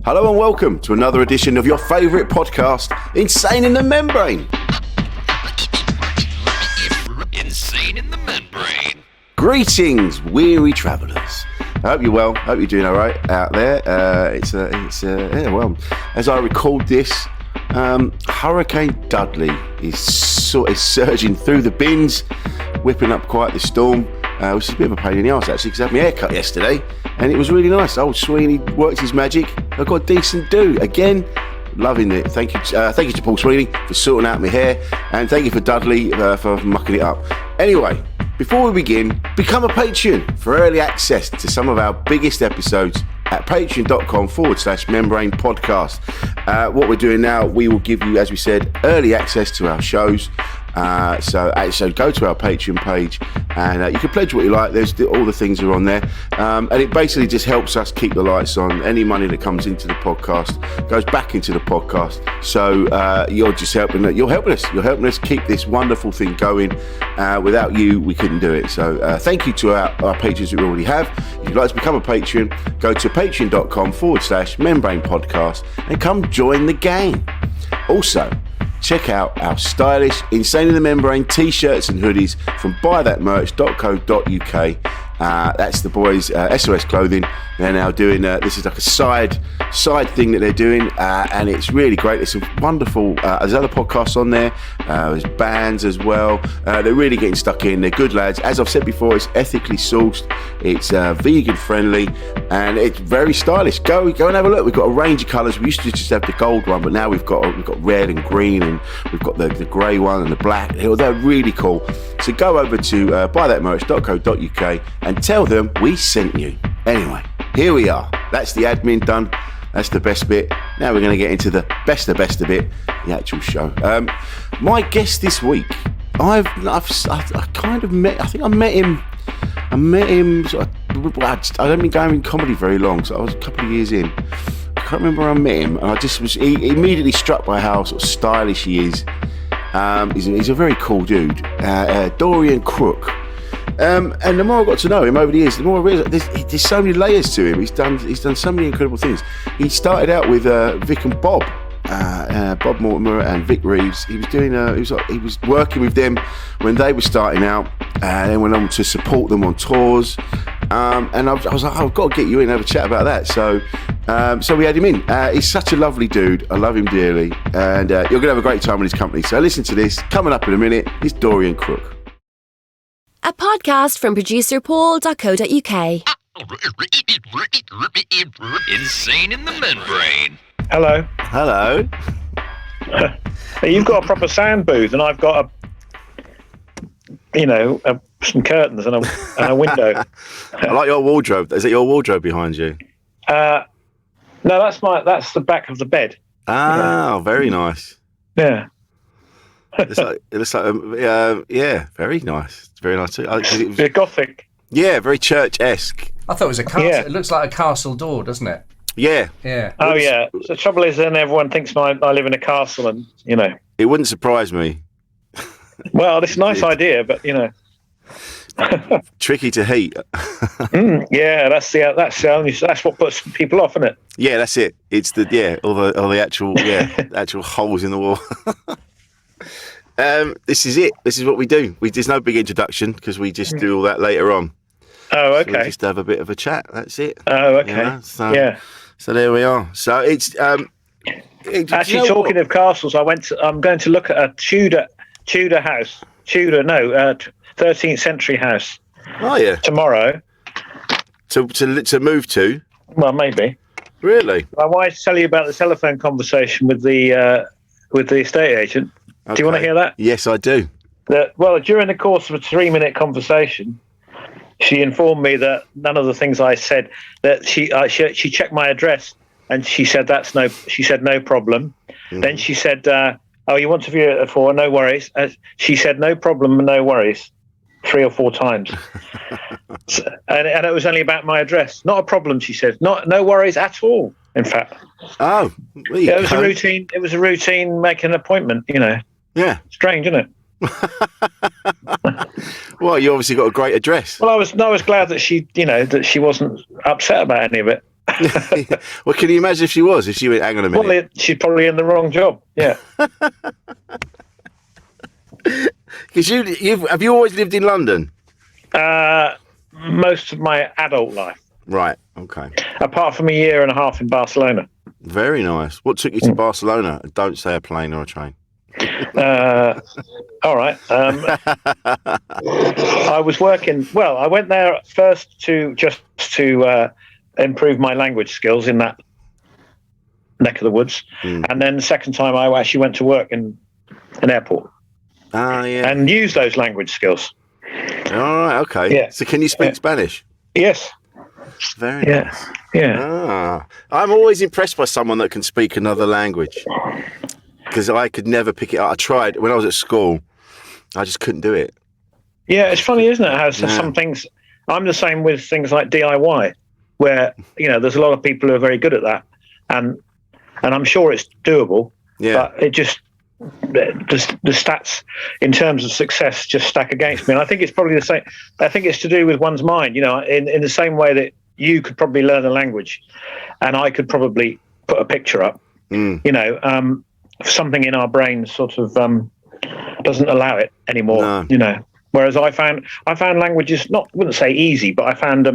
Hello and welcome to another edition of your favourite podcast, Insane in the Membrane. Insane in the Membrane. Greetings, weary travellers. I hope you're well. Hope you're doing all right out there. Well, as I record this, Hurricane Dudley is surging through the bins, whipping up quite the storm, which is a bit of a pain in the arse actually, because I had my hair cut yesterday and it was really nice. Old Sweeney worked his magic. I got a decent do again. Loving it. Thank you to Paul Sweeney for sorting out my hair, and thank you for Dudley for mucking it up. Anyway, before we begin, become a Patreon for early access to some of our biggest episodes at patreon.com/membrane podcast. What we're doing now, we will give you, as we said, early access to our shows. So go to our Patreon page and you can pledge what you like. All the things are on there, and it basically just helps us keep the lights on. Any money that comes into the podcast goes back into the podcast. So you're just helping us keep this wonderful thing going. Without you, we couldn't do it. So thank you to our patrons that we already have. If you'd like to become a Patreon, go to patreon.com/membrane podcast and come join the gang. Also, check out our stylish Insane in the Membrane t-shirts and hoodies from buythatmerch.co.uk. That's the boys' SOS clothing. They're now doing this is like a side thing that they're doing, and it's really great. There's some wonderful there's other podcasts on there, there's bands as well. They're really getting stuck in. They're good lads. As I've said before, it's ethically sourced, it's vegan friendly, and it's very stylish. Go and have a look. We've got a range of colours. We used to just have the gold one, but now we've got red and green, and we've got the grey one and the black. They're really cool. So go over to buythatmerch.co.uk and tell them we sent you. Anyway, here we are. That's the admin done. That's the best bit. Now we're going to get into the best of bit, the actual show. My guest this week, I kind of met. I think I met him. Sort of, I haven't been going in comedy very long, so I was a couple of years in. I can't remember where I met him, and I just was immediately struck by how sort of stylish he is. He's a very cool dude, Dorian Crook. And the more I got to know him over the years, the more I realised there's so many layers to him. He's done so many incredible things. He started out with Vic and Bob Mortimer and Vic Reeves. He was doing he was working with them when they were starting out, and then went on to support them on tours. And I was like, I've got to get you in and have a chat about that. So we had him in. He's such a lovely dude. I love him dearly, and you're going to have a great time in his company. So listen to this. Coming up in a minute is Dorian Crook. A podcast from producer Paul.co.uk. Insane in the Membrane. Hello. You've got a proper sound booth, and I've got some curtains and a window. I like your wardrobe. Is it your wardrobe behind you? No, that's the back of the bed. Ah, very nice. Yeah. It looks like very nice. It's very nice too. They're gothic. Yeah, very church-esque. I thought it was a castle. Yeah. It looks like a castle door, doesn't it? Yeah. Yeah. Oh, yeah. So the trouble is, then everyone thinks I live in a castle, and It wouldn't surprise me. Well, it's a nice idea, but Tricky to heat. yeah, that's what puts people off, isn't it? Yeah, that's it. It's all the actual holes in the wall. This is it. This is what we do. There's no big introduction because we just do all that later on. Oh, okay. So we just have a bit of a chat. That's it. Oh, okay. So there we are. So it's actually talking of castles. I'm going to look at a Tudor house. 13th century house. Oh yeah. Tomorrow. To move to. Well, maybe. Really? I wanted to tell you about the telephone conversation with the estate agent. Okay. Do you want to hear that? Yes, I do. During the course of a 3-minute conversation, she informed me that none of the things I said, that she checked my address and she said no problem. Mm-hmm. Then she said, you want to view it at 4? No worries. She said no problem, no worries, 3 or 4 times. and it was only about my address. Not a problem, she said. No worries at all, in fact. Oh, it was a routine. It was a routine making an appointment, Yeah. Strange, isn't it? Well, you obviously got a great address. Well, I was glad that she wasn't upset about any of it. Well, can you imagine if she was? If she went, hang on a minute. Well, she's probably in the wrong job. Yeah. Because have you always lived in London? Most of my adult life, Right. Okay. apart from a year and a half in Barcelona. Very nice. What took you to Barcelona? Don't say a plane or a train. All right. I was working. Well, I went there first to improve my language skills in that neck of the woods, and then the second time I actually went to work in an airport. Ah, yeah. And use those language skills. All right. Okay. Yeah. So, can you speak Spanish? Yes. Very nice. Yeah. Ah, I'm always impressed by someone that can speak another language, because I could never pick it up. I tried when I was at school. I just couldn't do it. Yeah, it's funny, isn't it? How some things. I'm the same with things like DIY, where there's a lot of people who are very good at that, and I'm sure it's doable. Yeah. But it just the stats in terms of success just stack against me, and I think it's probably the same. I think it's to do with one's mind. In the same way that you could probably learn a language, and I could probably put a picture up. Something in our brains sort of doesn't allow it anymore. No. Whereas I found languages wouldn't say easy, but I found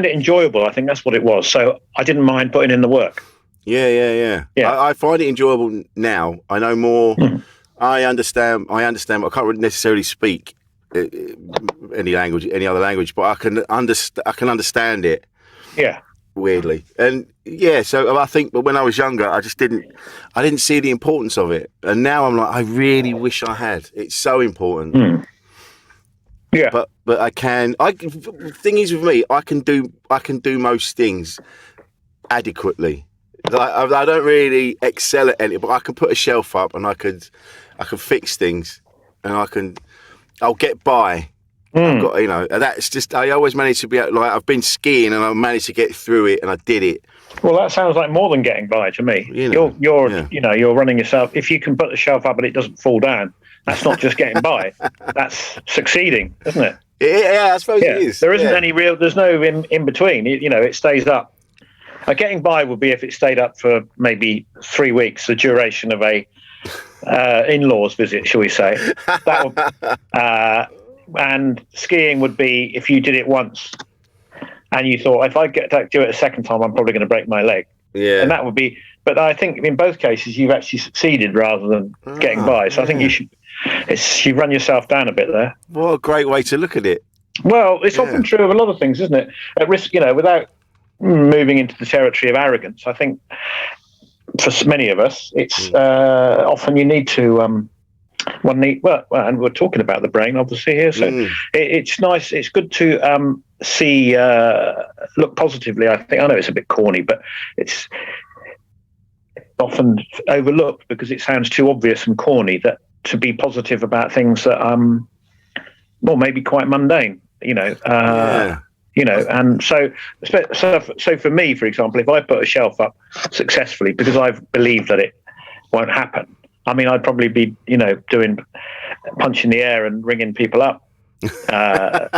it enjoyable. I think that's what it was. So I didn't mind putting in the work. Yeah. I find it enjoyable now. I know more. I understand. But I can't necessarily speak any other language, but I can understand it. Yeah. Weirdly, and yeah. So I think, but when I was younger, I didn't see the importance of it, and now I'm like, I really wish I had. It's so important. Yeah. But I can. The thing is with me, I can do most things adequately. I don't really excel at any, but I can put a shelf up and I can fix things, and I'll get by. I've got, that's just, I always manage to be like, I've been skiing and I managed to get through it and I did it. Well, that sounds like more than getting by to me. You're running yourself. If you can put the shelf up and it doesn't fall down, that's not just getting by. That's succeeding, isn't it? Yeah, I suppose it is. There isn't there's no in between. It stays up. Getting by would be if it stayed up for maybe 3 weeks, the duration of a in-laws visit, shall we say. And skiing would be if you did it once and you thought, if I get to do it a second time, I'm probably going to break my leg. Yeah. And that would be, but I think in both cases, you've actually succeeded rather than getting by. So I think you run yourself down a bit there. What a great way to look at it. Well, it's often true of a lot of things, isn't it? At risk, without moving into the territory of arrogance, I think for many of us, it's often you need to, and we're talking about the brain obviously here, so it's nice, it's good to see, look positively. I know it's a bit corny, but it's often overlooked because it sounds too obvious and corny, that to be positive about things that maybe quite mundane, and so for me, for example, if I put a shelf up successfully because I've believed that it won't happen, I mean, I'd probably be, doing punch in the air and ringing people up. That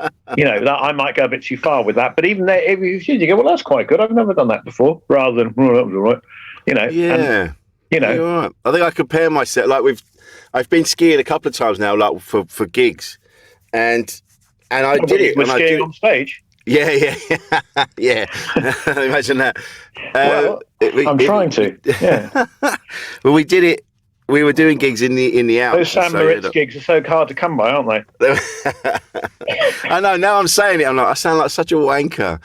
I might go a bit too far with that. But even there, if you go, well, that's quite good. I've never done that before. Rather than, well, that was all right. Yeah. You're right. I think I compare myself, I've been skiing a couple of times now, like for gigs, and I did it. We're skiing on stage. Yeah. Imagine that. I'm trying to. Yeah. Well, we did it. We were doing gigs in the Alps. Those San Moritz gigs are so hard to come by, aren't they? I know. Now I'm saying it, I sound like such a wanker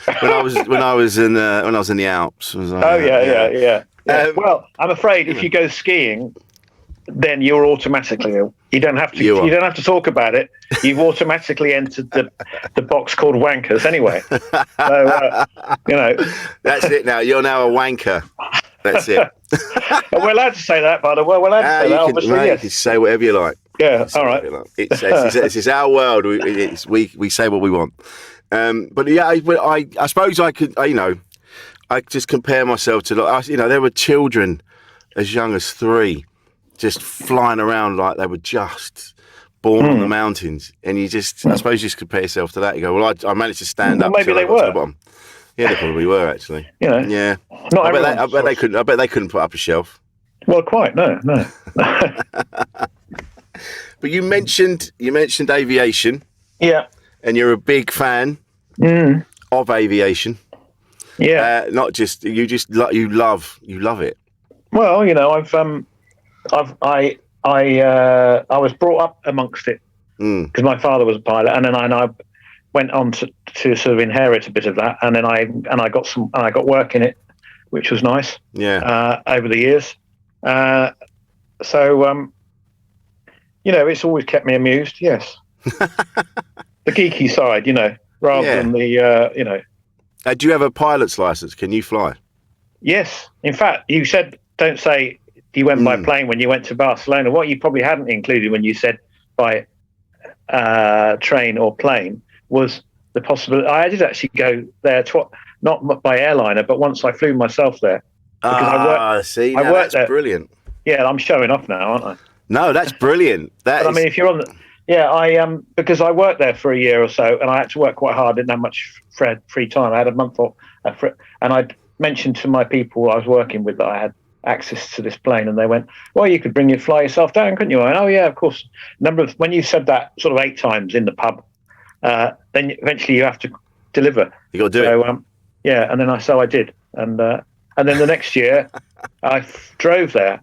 when I was in the Alps. Yeah. Well, I'm afraid if you go skiing, then you're automatically ill. You don't have to. You don't have to talk about it. You've automatically entered the box called wankers anyway. So that's it. Now you're now a wanker. That's it. We're allowed to say that, but we're allowed to say that. Obviously, yes. You can say whatever you like. Yeah. All right. It's our world. We say what we want. But yeah, I suppose I could. I just compare myself to there were children as young as 3. Just flying around like they were just born on the mountains, and I suppose you just compare yourself to that. You go, well, I managed to stand up. Maybe they were. To the bottom. Yeah, they probably were actually. You know, Yeah. not I bet everyone. they couldn't. I bet they couldn't put up a shelf. Well, quite no. But you mentioned aviation, Yeah. and you're a big fan of aviation. Yeah. Not just you love it. Well, you know, I was brought up amongst it because my father was a pilot, and then I went on to sort of inherit a bit of that, and then I got work in it, which was nice. Yeah. Over the years, you know, it's always kept me amused. Yes, the geeky side, you know, rather than the you know. Do you have a pilot's license? Can you fly? Yes, in fact, you said don't say you went by plane when you went to Barcelona. What you probably hadn't included when you said by train or plane was the possibility. I did actually go there, not by airliner, but once I flew myself there. That's brilliant. Yeah, I'm showing off now, aren't I? No, that's brilliant. I mean, if you're on the, because I worked there for a year or so, and I had to work quite hard. Didn't have much free time. I had a month off, and I mentioned to my people I was working with that I had access to this plane, and they went, "Well, you could fly yourself down, couldn't you?" I went, "Oh yeah, of course." When you said that sort of 8 times in the pub, then eventually you have to deliver. You got to do it. And then I did, and then the next year I drove there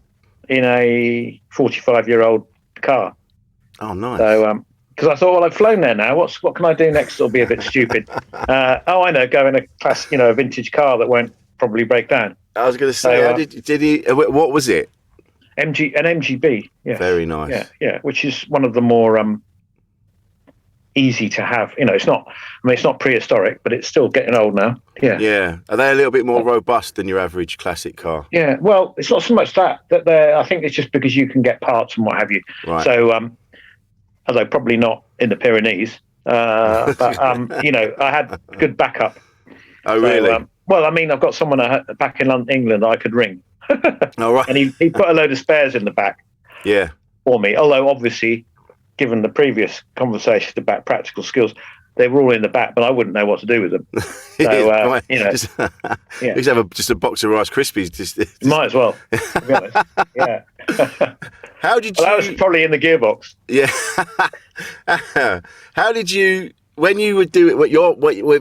in a 45-year-old car. Oh, nice. So, because I thought, well, I've flown there now. What can I do next? It'll be a bit stupid. I know, go in a a vintage car that won't probably break down. I was going to say, did he? What was it? An MGB. Yeah. Very nice. Yeah. Which is one of the more easy to have. You know, it's not. I mean, it's not prehistoric, but it's still getting old now. Yeah. Yeah. Are they a little bit more robust than your average classic car? Yeah. Well, it's not so much that I think it's just because you can get parts and what have you. Right. So, although probably not in the Pyrenees, but you know, I had good backup. Oh, really? So, well, I mean, I've got someone back in England I could ring. All right. And he put a load of spares in the back. Yeah. For me, although obviously, given the previous conversation about practical skills, they were all in the back, but I wouldn't know what to do with them. So you know, just have just a box of Rice Krispies. Just might as well. To be honest. Yeah. How did you? That was probably in the gearbox. Yeah. How did you? When you would do it with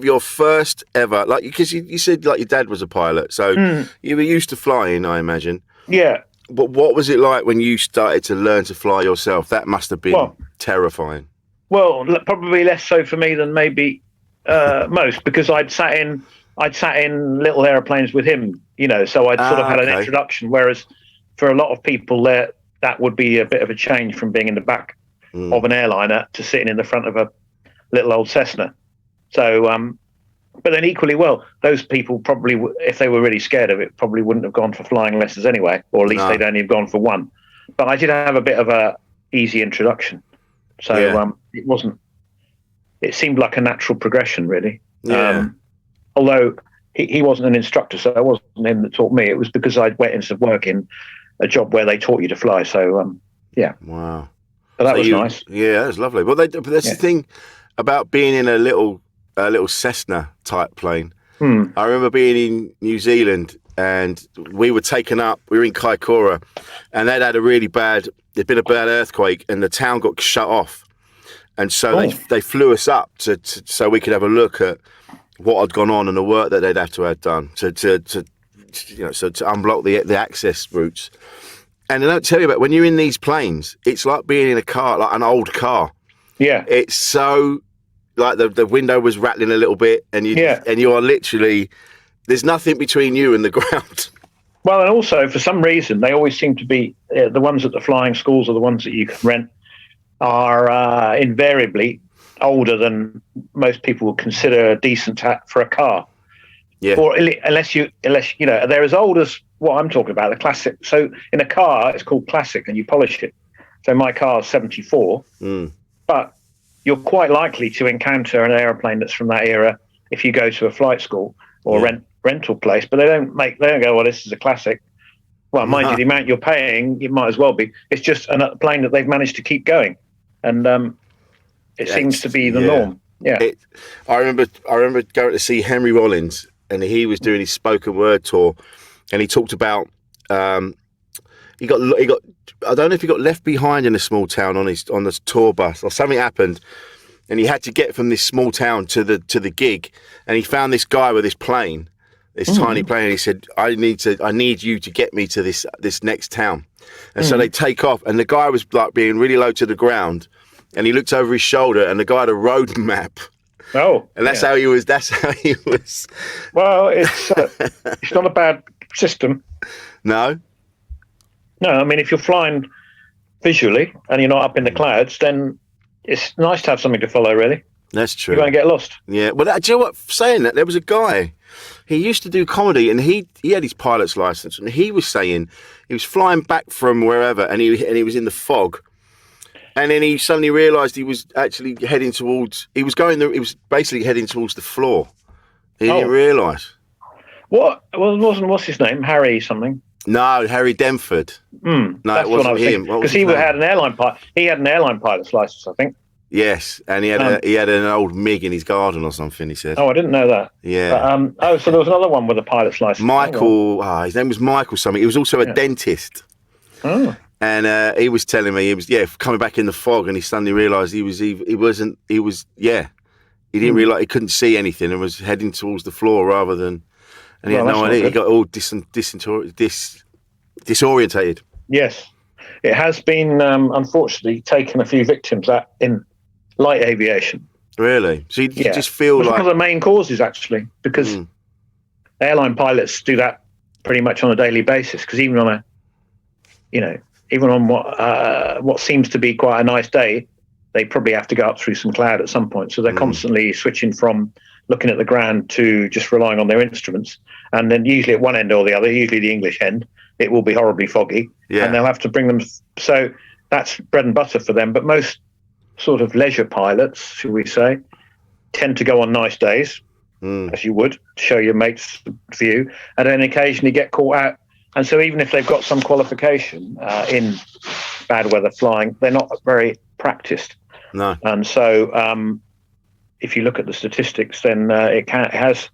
your first ever, like, because you said like your dad was a pilot, so you were used to flying, I imagine. Yeah. But what was it like when you started to learn to fly yourself? That must have been terrifying. Well, probably less so for me than maybe most, because I'd sat in little airplanes with him, you know, so I'd sort of had an introduction. Whereas for a lot of people, that would be a bit of a change from being in the back of an airliner to sitting in the front of a little old Cessna. So, but then equally well, those people probably, if they were really scared of it, probably wouldn't have gone for flying lessons anyway, or at least they'd only have gone for one. But I did have a bit of a easy introduction. So it seemed like a natural progression, really. Yeah. Although he wasn't an instructor, so it wasn't him that taught me. It was because I went into work in a job where they taught you to fly. So, yeah. Wow. But that was nice. Yeah, that was lovely. Well, but that's the thing about being in a little Cessna type plane. I remember being in New Zealand and we were taken up. We were in Kaikoura, and there'd been a bad earthquake, and the town got shut off. And so they flew us up so we could have a look at what had gone on and the work that they'd have to have done to unblock the access routes. And they don't tell you about when you're in these planes, it's like being in a car, like an old car. Yeah. It's so like the window was rattling a little bit, and you are literally, there's nothing between you and the ground. Well, and also for some reason they always seem to be the ones at the flying schools, or the ones that you can rent, are invariably older than most people would consider decent for a car. Yeah. Or unless you know, they're as old as what I'm talking about, the classic. So in a car, it's called classic, and you polish it. So my car is 74, but you're quite likely to encounter an aeroplane that's from that era if you go to a flight school or rental place. But they don't go, well, this is a classic. Well, mind you, the amount you're paying, it might as well be. It's just a plane that they've managed to keep going, and it seems to be the norm. Yeah, I remember going to see Henry Rollins and he was doing his spoken word tour, and he talked about he got I don't know if he got left behind in a small town on the tour bus or something happened, and he had to get from this small town to the gig, and he found this guy with this plane, this tiny plane, and he said, I need you to get me to this next town. And so they take off, and the guy was like being really low to the ground, and he looked over his shoulder, and the guy had a road map. Oh, and that's how he was. That's how he was. Well, it's not a bad system. No. I mean, if you're flying visually and you're not up in the clouds, then it's nice to have something to follow. Really, that's true. You won't get lost. Yeah. Well, do you know what? Saying that, there was a guy. He used to do comedy, and he had his pilot's license, and he was saying he was flying back from wherever, and he was in the fog, and then he suddenly realised he was actually heading towards. He was basically heading towards the floor. He didn't realise. What? Well, what's his name? Harry something. No, Harry Denford. No, it wasn't him. Because he had an airline pilot. He had an airline pilot's license, I think. Yes, and he had an old MiG in his garden or something. He said. Oh, I didn't know that. Yeah. But, so there was another one with a pilot's license. Michael. His name was Michael something. He was also a dentist. Oh. And he was telling me he was coming back in the fog, and he suddenly realised he didn't realise he couldn't see anything and was heading towards the floor rather than. And he had no idea. He got all disorientated. Yes. It has been, unfortunately, taken a few victims in light aviation. Really? So you just feel like... one of the main causes, actually, because airline pilots do that pretty much on a daily basis, because even on what seems to be quite a nice day, they probably have to go up through some cloud at some point. So they're constantly switching from looking at the ground to just relying on their instruments. And then usually at one end or the other, usually the English end, it will be horribly foggy. And they'll have to bring them. So that's bread and butter for them. But most sort of leisure pilots, should we say, tend to go on nice days, as you would, to show your mates view, and then occasionally get caught out. And so even if they've got some qualification in bad weather flying, they're not very practiced. No. And so if you look at the statistics, then it has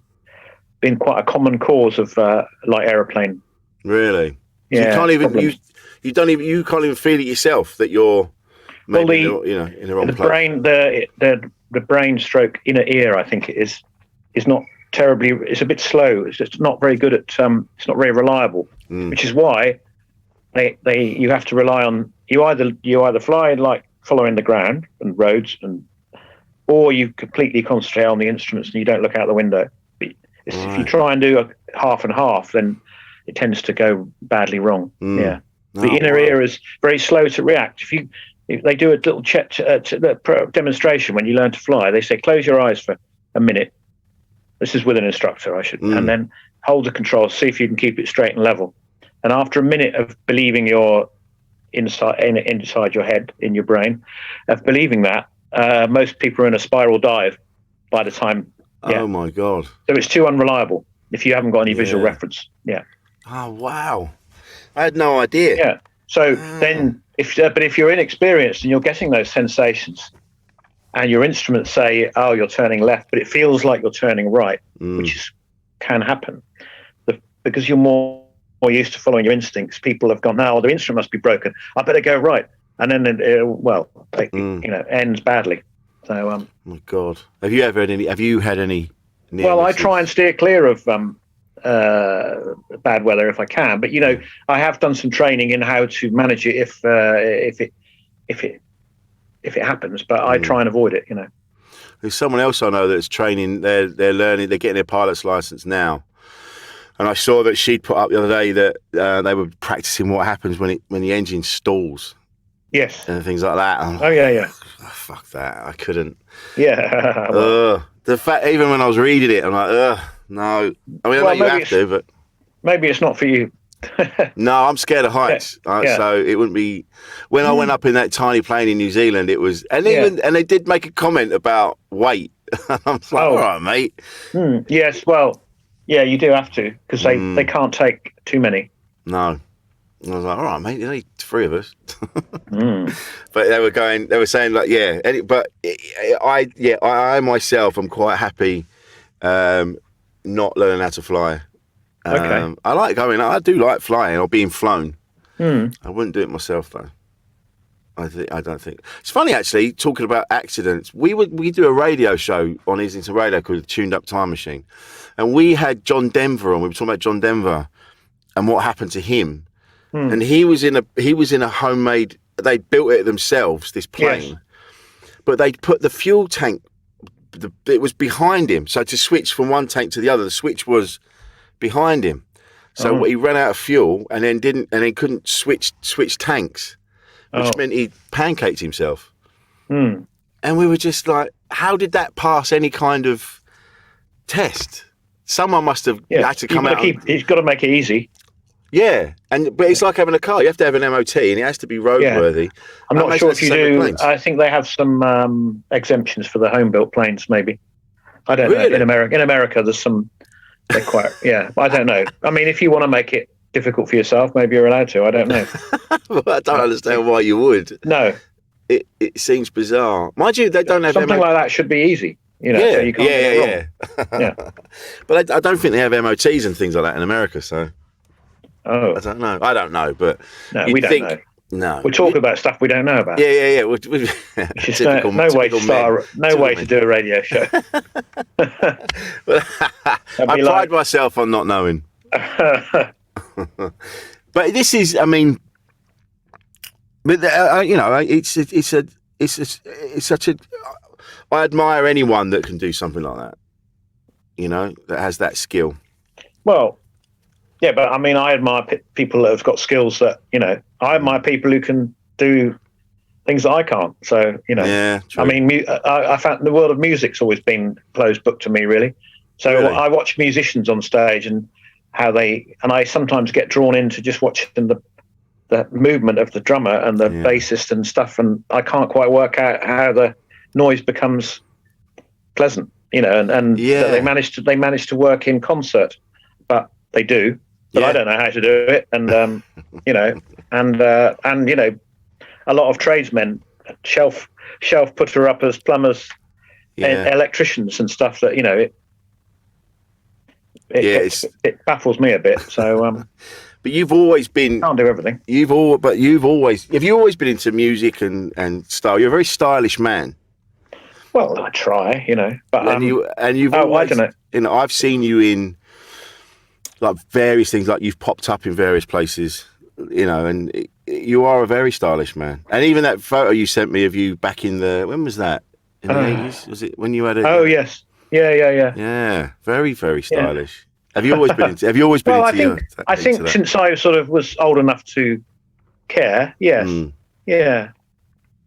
been quite a common cause of light aeroplane. Really? Yeah. So you can't even feel it yourself that you're maybe in the wrong place. Brain, the brain stroke inner ear, I think it is not terribly. It's a bit slow. It's just not very good at. It's not very reliable, which is why you have to rely on you either fly like following the ground and roads or you completely concentrate on the instruments and you don't look out the window. If you try and do a half and half, then it tends to go badly wrong. Yeah, the inner ear is very slow to react. If they do a little demonstration when you learn to fly, they say close your eyes for a minute. This is with an instructor, and then hold the controls, see if you can keep it straight and level. And after a minute of believing you're inside your head, in your brain, of believing that, most people are in a spiral dive by the time. Yeah. Oh my God! So it's too unreliable if you haven't got any visual reference. Yeah. Oh wow! I had no idea. Yeah. So then, if you're inexperienced and you're getting those sensations, and your instruments say, "Oh, you're turning left," but it feels like you're turning right, which can happen, because you're more used to following your instincts. People have gone, "Now the instrument must be broken. I better go right," and then it ends badly. So, oh my God, have you had any? Well, I try and steer clear of bad weather if I can, but I have done some training in how to manage it if it happens. But I try and avoid it. There's someone else I know that's training. They're learning. They're getting their pilot's license now. And I saw that she'd put up the other day that they were practicing what happens when the engine stalls. Yes. And things like that. Oh yeah. Oh, fuck that. I couldn't. Yeah. The fact, even when I was reading it, I'm like, no. I mean, I know you have to, but maybe it's not for you. No, I'm scared of heights. So it wouldn't be. When I went up in that tiny plane in New Zealand, it was, and they did make a comment about weight. I'm like, all right, mate. Yes, well, yeah, you do have to, because they can't take too many. No. I was like, all right, mate, there's only 3 of us. But they were saying like, but I myself am quite happy not learning how to fly. Okay. I do like flying or being flown. Hmm. I wouldn't do it myself though. I don't think. It's funny actually, talking about accidents. We do a radio show on Islington Radio called the Tuned Up Time Machine. And we had John Denver on. We were talking about John Denver and what happened to him. And he was in a homemade, they built it themselves, this plane. Yes. But they put the fuel tank, it was behind him. So to switch from one tank to the other, the switch was behind him. So he ran out of fuel and then couldn't switch tanks, which meant he pancaked himself. And we were just like, how did that pass any kind of test? Someone must have had to come out. He's got to make it easy. Yeah, but it's like having a car. You have to have an MOT, and it has to be roadworthy. I'm not sure if you do. I think they have some exemptions for the home-built planes, maybe. I don't know. In America, there's some. They're quite. Yeah, I don't know. I mean, if you want to make it difficult for yourself, maybe you're allowed to. I don't know. Well, I don't understand why you would. No, it seems bizarre. Mind you, they don't have something like that. Should be easy. You know, yeah, so you can't get it wrong. Yeah. But I don't think they have MOTs and things like that in America. So. Oh, I don't know, but no, we don't know. No, we're talking about stuff we don't know about. Yeah. No way to do a radio show. I pride myself on not knowing. But this is, I mean, but you know, it's such a. I admire anyone that can do something like that. You know, that has that skill. Well. Yeah, but I mean, I admire people that have got skills that, you know, I admire people who can do things that I can't. So, you know, I mean, I found the world of music's always been closed book to me, really. So really? I watch musicians on stage and I sometimes get drawn into just watching the movement of the drummer and the bassist and stuff. And I can't quite work out how the noise becomes pleasant, you know, and that they manage to work in concert, but they do. But I don't know how to do it, and you know, and you know, a lot of tradesmen, shelf putter uppers, plumbers, electricians, and stuff. That you know, it baffles me a bit. So, but you've always been can't do everything. Have you always been into music and style? You're a very stylish man. Well, I try, you know, but you've always, I don't know. You know, I've seen you in. Like various things, like you've popped up in various places, you know, and you are a very stylish man. And even that photo you sent me of you back in when was that? In the 80s? Was it when you had it? Oh, yes. Yeah. Yeah, very, very stylish. Yeah. Have you always been into? I think since I sort of was old enough to care. Yes. Yeah.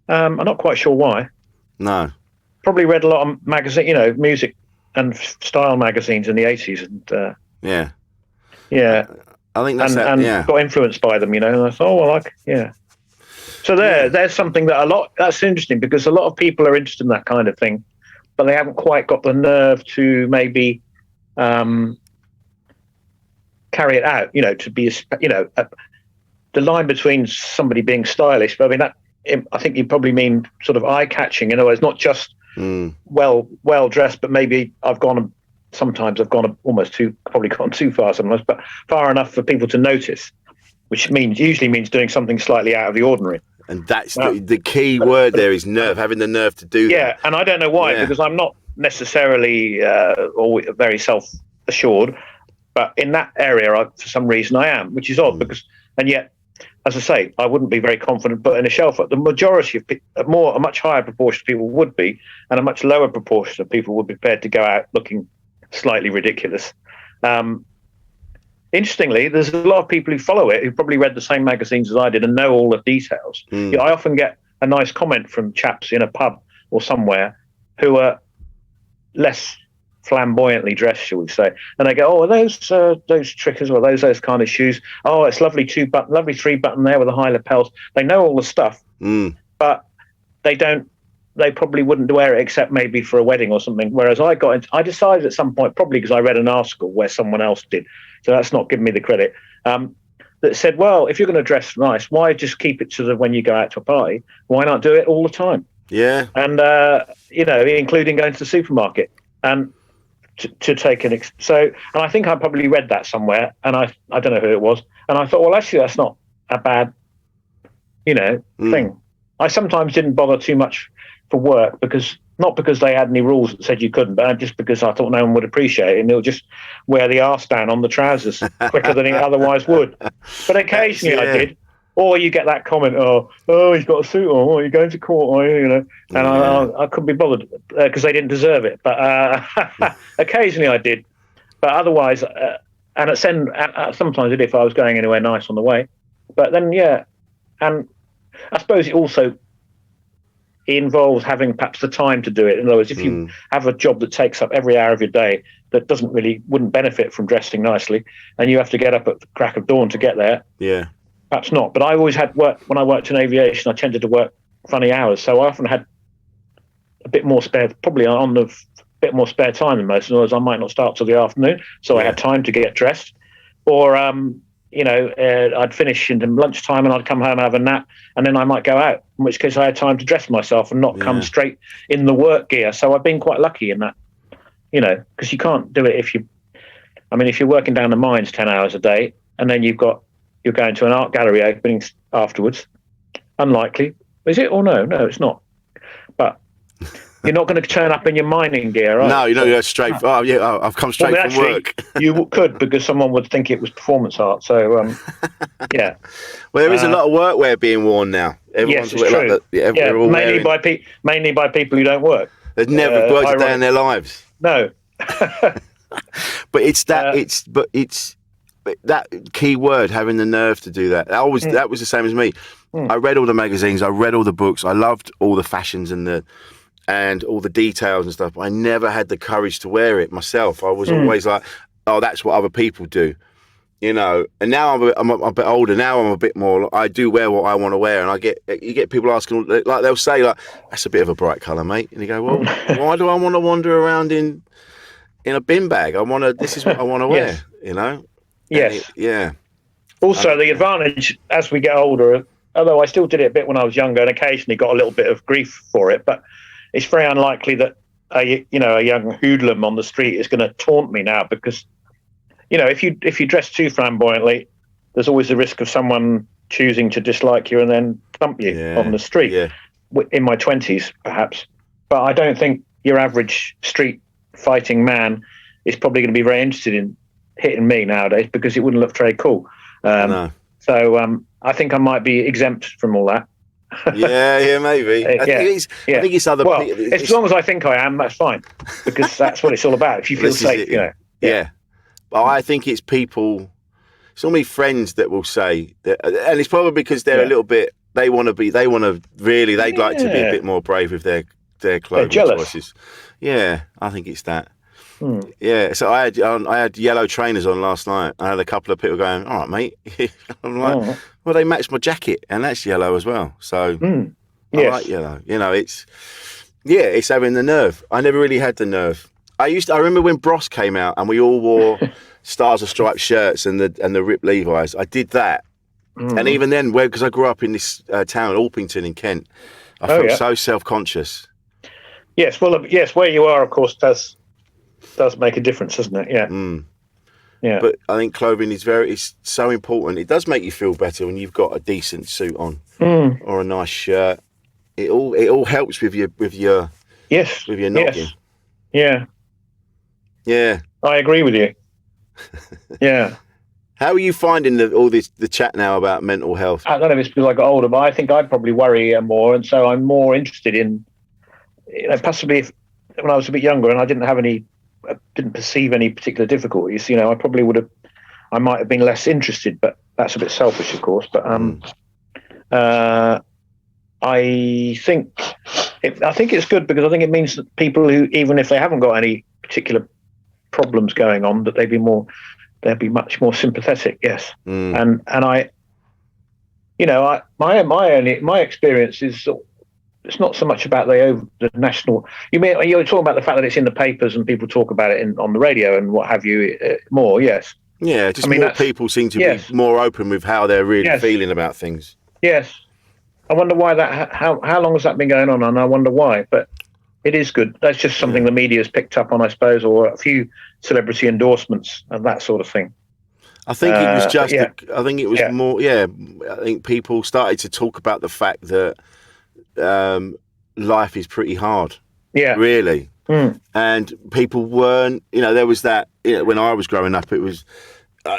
I'm not quite sure why. No. Probably read a lot of magazine, you know, music and style magazines in the 80s, and yeah. Yeah, I think that's got influenced by them, you know. And I thought, So there's something that's interesting, because a lot of people are interested in that kind of thing, but they haven't quite got the nerve to maybe carry it out. You know, to be, you know, the line between somebody being stylish. But I mean, I think you probably mean sort of eye catching. In other words, not just well dressed, but maybe sometimes I've gone probably gone too far sometimes, but far enough for people to notice, which usually means doing something slightly out of the ordinary. And that's the key word there is nerve, having the nerve to do that. Yeah, and I don't know why, because I'm not necessarily always very self-assured, but in that area, for some reason, I am, which is odd, and yet, as I say, I wouldn't be very confident putting a shelf up. The majority of a much higher proportion of people would be, and a much lower proportion of people would be prepared to go out looking slightly ridiculous. Interestingly, there's a lot of people who follow it who probably read the same magazines as I did and know all the details. I often get a nice comment from chaps in a pub or somewhere who are less flamboyantly dressed, shall we say, and they go, "Oh, are those trickers, or those kind of shoes? Oh, it's lovely 3-button there with the high lapels." They know all the stuff, but they probably wouldn't wear it except maybe for a wedding or something. Whereas I decided at some point, probably because I read an article where someone else did, so that's not giving me the credit, that said, well, if you're going to dress nice, why just keep it to when you go out to a party? Why not do it all the time? Yeah. And, you know, including going to the supermarket. And to take and I think I probably read that somewhere, and I don't know who it was, and I thought, well, actually, that's not a bad, thing. I sometimes didn't bother too much for work not because they had any rules that said you couldn't, but just because I thought no one would appreciate it, and it'll just wear the arse down on the trousers quicker than it otherwise would. But occasionally I did. Or you get that comment, oh, he's got a suit on, you're going to court, and I couldn't be bothered because they didn't deserve it. But occasionally I did. But otherwise, and sometimes I did if I was going anywhere nice on the way. But then, and I suppose it involves having perhaps the time to do it. In other words, if you have a job that takes up every hour of your day that wouldn't benefit from dressing nicely, and you have to get up at the crack of dawn to get there, perhaps not. But I always had work, when I worked in aviation, I tended to work funny hours, so I often had a bit more spare, probably on the bit more spare time than most. In other words, I might not start till the afternoon, so I had time to get dressed. Or I'd finish into lunchtime and I'd come home and have a nap, and then I might go out, in which case I had time to dress myself and not come straight in the work gear. So I've been quite lucky in that, because you can't do it if you're working down the mines 10 hours a day, and then you're going to an art gallery opening afterwards. Unlikely. Is it? Or no? No, it's not. But you're not going to turn up in your mining gear, right? No, you're straight. I've come straight from work. You could, because someone would think it was performance art. So, yeah. Well, there is a lot of workwear being worn now. Yes, it's true. Mainly by people who don't work. They've never worked a day in their lives. No. But it's that key word, having the nerve to do that. That was the same as me. I read all the magazines, I read all the books, I loved all the fashions and all the details and stuff, but I never had the courage to wear it myself. I was always like, oh, that's what other people do, And now I'm a bit older. Now I'm a bit more. I do wear what I want to wear, and you get people asking, like they'll say, like, that's a bit of a bright colour, mate, and you go, well, why do I want to wander around in a bin bag? This is what I want to wear, Yes. Yeah. Also, the advantage as we get older, although I still did it a bit when I was younger and occasionally got a little bit of grief for it, but it's very unlikely that a young hoodlum on the street is going to taunt me now, because if you dress too flamboyantly, there's always the risk of someone choosing to dislike you and then thump you on the street. Yeah. In my 20s, perhaps, but I don't think your average street fighting man is probably going to be very interested in hitting me nowadays, because it wouldn't look very cool. No. So I think I might be exempt from all that. Yeah, maybe. I think it's other people. Well, as long as I think I am, that's fine, because that's what it's all about. If you feel safe, Yeah. But I think it's people, it's normally friends that will say that, and it's probably because they're a little bit, they'd like to be a bit more brave with their clothing choices. Yeah, I think it's that. Yeah, so I had yellow trainers on last night. I had a couple of people going, all right, mate. I'm like, well, they matched my jacket, and that's yellow as well. So I like yellow. It's having the nerve. I never really had the nerve. I remember when Bros came out, and we all wore Stars and Stripes shirts and the ripped Levi's. I did that, and even then, because I grew up in this town, Alpington in Kent, I felt so self-conscious. Yes, well, where you are, of course, does make a difference, doesn't it? Yeah. Yeah. But I think clothing is so important. It does make you feel better when you've got a decent suit on or a nice shirt. It all helps with your noggin. Yes. Yeah. Yeah. I agree with you. Yeah. How are you finding the chat now about mental health? I don't know if it's because I got older, but I think I'd probably worry more, and so I'm more interested in, possibly when I was a bit younger and I didn't perceive any particular difficulties, I might have been less interested, but that's a bit selfish, of course. But I think it's good, because I think it means that people who, even if they haven't got any particular problems going on, that they'll be much more sympathetic. Yes. And my experience is, it's not so much about the national. You're talking about the fact that it's in the papers and people talk about it on the radio and what have you more. Yes. Yeah, more people seem to be more open with how they're really feeling about things. Yes. I wonder why that. How long has that been going on? And I wonder why. But It is good. That's just something the media's picked up on, I suppose, or a few celebrity endorsements and that sort of thing. I think it was just. yeah. I think it was more. Yeah, I think people started to talk about the fact that life is pretty hard. Yeah, really. And people weren't. There was that. When I was growing up, it was.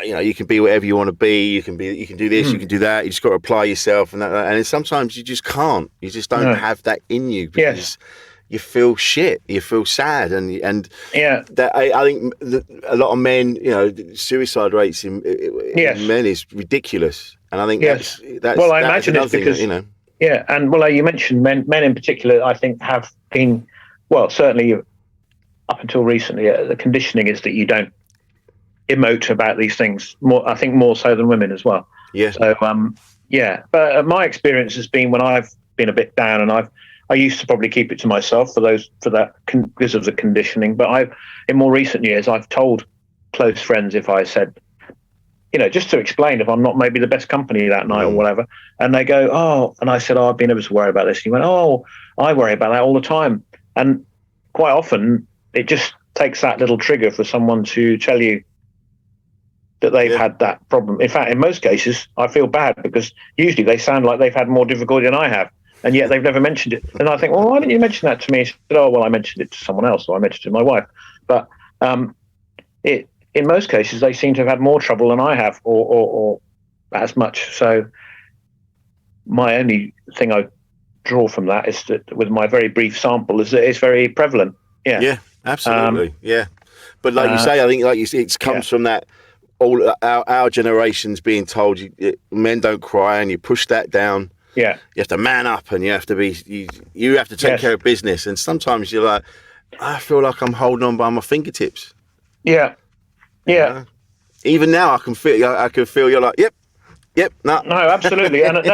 You can be whatever you want to be. You can do this. You can do that. You just got to apply yourself and that. And sometimes you just can't. You just don't have that in you because you feel shit. You feel sad, and that I think a lot of men. Suicide rates in men is ridiculous, and I think that's well, I imagine it's because Yeah, and you mentioned men in particular. I think have been certainly up until recently. The conditioning is that you don't emote about these things more. I think more so than women as well. Yeah. So but my experience has been when I've been a bit down, and I used to probably keep it to myself because of the conditioning. But in more recent years, I've told close friends if I said, just to explain if I'm not maybe the best company that night or whatever, and they go, oh, and I said, I've been able to worry about this. And he went, oh, I worry about that all the time, and quite often it just takes that little trigger for someone to tell you that they've had that problem. In fact, in most cases, I feel bad because usually they sound like they've had more difficulty than I have, and yet they've never mentioned it. And I think, well, why didn't you mention that to me? He said, oh, well, I mentioned it to someone else, or I mentioned it to my wife. But in most cases, they seem to have had more trouble than I have, or as much. So my only thing I draw from that is that with my very brief sample is that it's very prevalent. Yeah. Yeah, absolutely. But like you say, I think it comes from that. All our generations being told men don't cry, and you push that down. Yeah, you have to man up, and you have to be. You have to take care of business. And sometimes you're like, I feel like I'm holding on by my fingertips. Yeah. Even now, I can feel. You're like, yep, no, absolutely, and it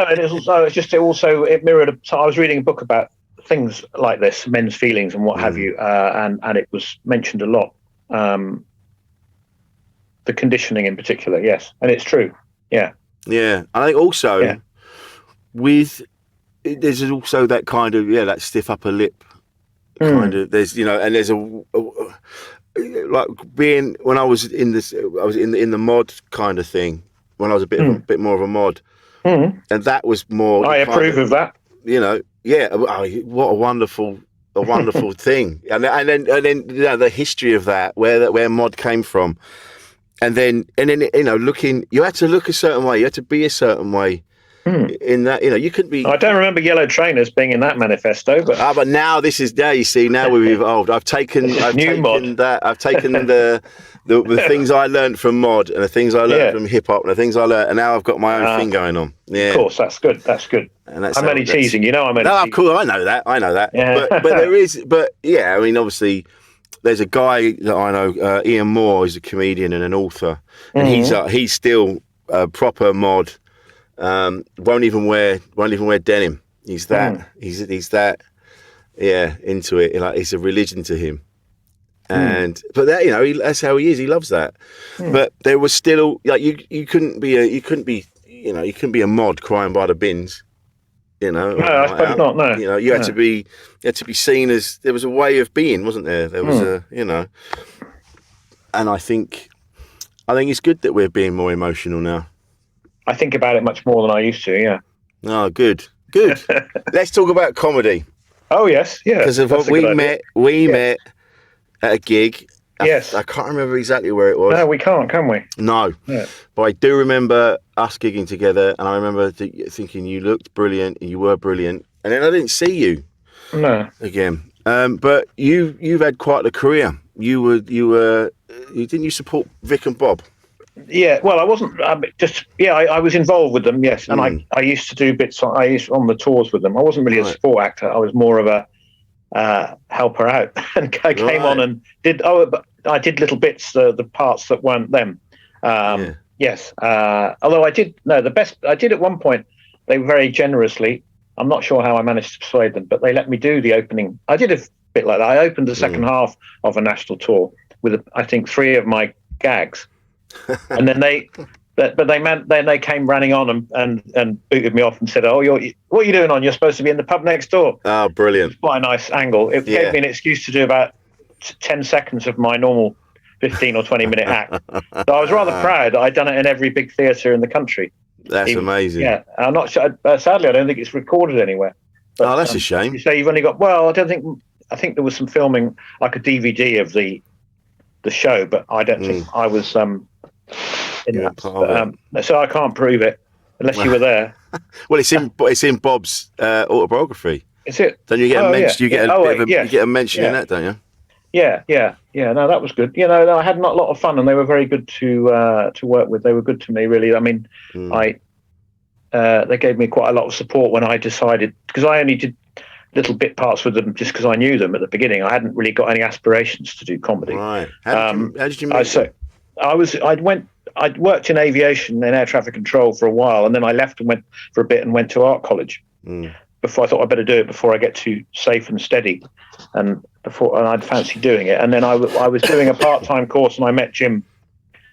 mirrored. So I was reading a book about things like this, men's feelings and what have you, and it was mentioned a lot. The conditioning in particular, yes. And it's true. Yeah. Yeah. I think also there's also that kind of, that stiff upper lip kind of, there's, and there's like being, when I was in the mod kind of thing, when I was a bit more of a mod. And that was more. I approve of that. What a wonderful thing. And then the history of that, where mod came from. And then, looking, you had to look a certain way, you had to be a certain way. In that, you couldn't be. I don't remember yellow trainers being in that manifesto, but now this is now. You see, now we've evolved. I've taken that. I've taken the things I learned from mod and the things I learned from hip hop and the things I learned, and now I've got my own thing going on. Yeah, of course, that's good. That's good. And I'm only teasing, I'm only. No, cool. I know that. Yeah. But there is. But yeah, I mean, obviously. There's a guy that I know, Ian Moore, is a comedian and an author, and he's still a proper mod. Won't even wear denim. He's that. He's that. Yeah, into it. Like it's a religion to him. And but that that's how he is. He loves that. But there was still like you couldn't be a mod crying by the bins. No, I suppose not. No, you had to be seen as there was a way of being, wasn't there? There was and I think it's good that we're being more emotional now. I think about it much more than I used to. Yeah. Oh, good. Let's talk about comedy. Oh yes, yeah. Because we met at a gig. Yes. I can't remember exactly where it was. No, we can't, can we? No. Yeah. But I do remember us gigging together, and I remember thinking you looked brilliant, and you were brilliant, and then I didn't see you. No. Again. But you've had quite a career. Didn't you support Vic and Bob? Yeah, well, I wasn't I was involved with them, yes, and I used to do bits on the tours with them. I wasn't really a support actor. I was more of a helper out, and I came on and did. But I did little bits, the parts that weren't them. Yes, although I did the best. I did at one point. They were very generously. I'm not sure how I managed to persuade them, but they let me do the opening. I did a bit like that. I opened the second half of a national tour with I think 3 of my gags, and then they But then they came running on and booted me off and said, "Oh, what are you doing on? You're supposed to be in the pub next door." Oh, brilliant! Quite a nice angle. It Yeah. gave me an excuse to do about 10 seconds of my normal 15 or 20-minute act. So I was rather proud that I'd done it in every big theatre in the country. That's amazing. Yeah, I'm not sure. Sadly, I don't think it's recorded anywhere. But, That's a shame. You say you've only got. Well, I think there was some filming, like a DVD of the show, but I don't think I was in that. So I can't prove it unless you were there. Well, it's in Bob's autobiography. Is it? Don't you get a mention? Yeah. You get a mention in that, don't you? Yeah. No, that was good. I had a lot of fun, and they were very good to work with. They were good to me, really. I mean, they gave me quite a lot of support when I decided, because I only did little bit parts with them just because I knew them at the beginning. I hadn't really got any aspirations to do comedy. Right. How did you meet them? I'd worked in aviation and air traffic control for a while, and then I left and went for a bit and went to art college. Before I thought I'd better do it before I get too safe and steady, and I'd fancy doing it. And then I was doing a part-time course, and I met Jim.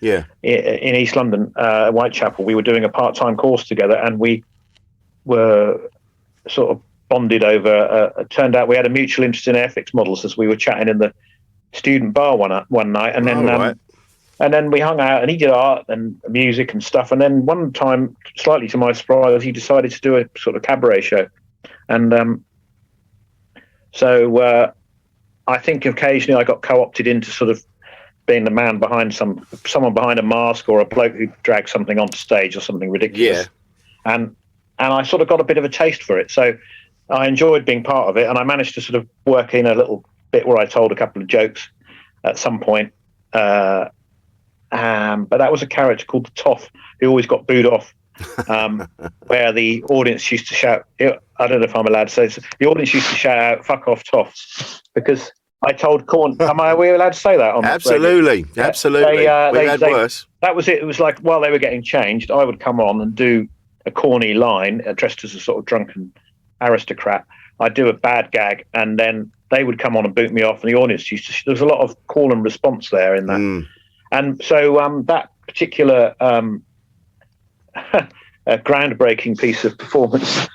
Yeah. In East London, Whitechapel. We were doing a part-time course together, and we were sort of bonded over. It turned out we had a mutual interest in airfix models as we were chatting in the student bar one night, and then and then we hung out, and he did art and music and stuff. And then one time, slightly to my surprise, he decided to do a sort of cabaret show. And so I think occasionally I got co-opted into sort of being the man behind someone behind a mask, or a bloke who dragged something onto stage or something ridiculous. Yeah. And I sort of got a bit of a taste for it. So I enjoyed being part of it, and I managed to sort of work in a little bit where I told a couple of jokes at some point. But that was a character called the Toff, who always got booed off, where the audience used to shout, I don't know if I'm allowed to say this, the audience used to shout out, "Fuck off, Toff," because I told Corn. Are we allowed to say that on Absolutely. radio? Absolutely. We had worse. That was it. It was like while they were getting changed, I would come on and do a corny line, dressed as a sort of drunken aristocrat. I'd do a bad gag, and then they would come on and boot me off, and the audience used to. There was a lot of call and response there in that. And so that particular groundbreaking piece of performance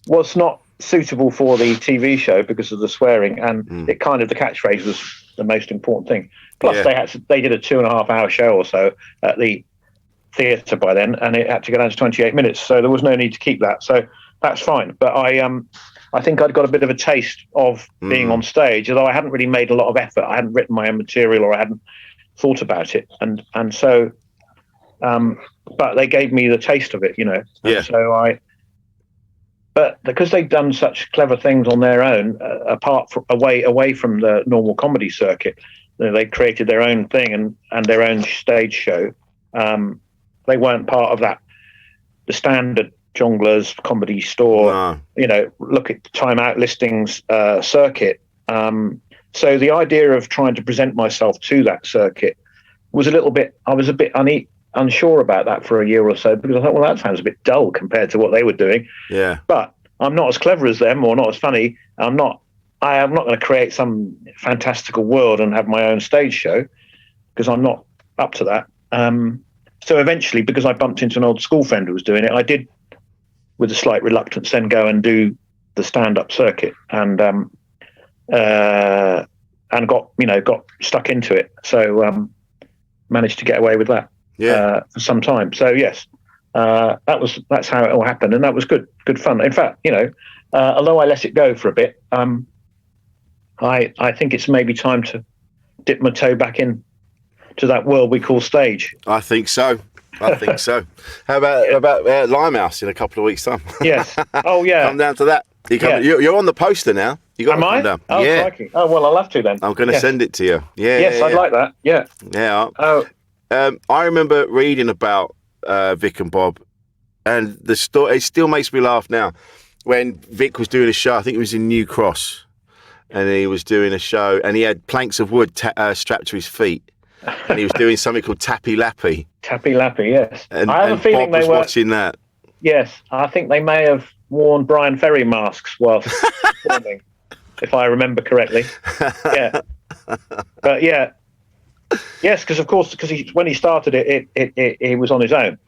was not suitable for the TV show because of the swearing, and it kind of, the catchphrase was the most important thing. Plus, they did a 2.5 hour show or so at the theatre by then, and it had to go down to 28 minutes, so there was no need to keep that. So that's fine. But I think I'd got a bit of a taste of being on stage, although I hadn't really made a lot of effort. I hadn't written my own material, or I hadn't thought about it, and so but they gave me the taste of it, And so but because they'd done such clever things on their own, away from the normal comedy circuit, they created their own thing and their own stage show. They weren't part of that, the standard Jongleurs Comedy Store, look at Time Out listings circuit. So the idea of trying to present myself to that circuit was I was a bit unsure about that for a year or so, because I thought, well, that sounds a bit dull compared to what they were doing. Yeah. But I'm not as clever as them, or not as funny. I am not going to create some fantastical world and have my own stage show, because I'm not up to that. So eventually, because I bumped into an old school friend who was doing it, I did, with a slight reluctance, then go and do the stand-up circuit, and got stuck into it. So managed to get away with that for some time. So yes, that's how it all happened, and that was good fun. In fact, although I let it go for a bit, I think it's maybe time to dip my toe back in to that world we call stage. I think so. How about Limehouse in a couple of weeks' time? Yes. Oh yeah. Come down to that. You're on the poster now. You got to come down. Oh, yeah. Crikey. Oh well, I'll have to then. I'm going to send it to you. Yeah. Yes, I'd like that. Yeah. Yeah. Oh. I remember reading about Vic and Bob, and the story. It still makes me laugh now. When Vic was doing a show, I think it was in New Cross, and he was doing a show, and he had planks of wood strapped to his feet, and he was doing something called Tappy Lappy. Tappy Lappy, yes. And, I have a feeling Bob was watching that. Yes, I think they may have worn Brian Ferry masks whilst performing, if I remember correctly. Yeah, but yeah, Yes, because of course, when he started it, he was on his own.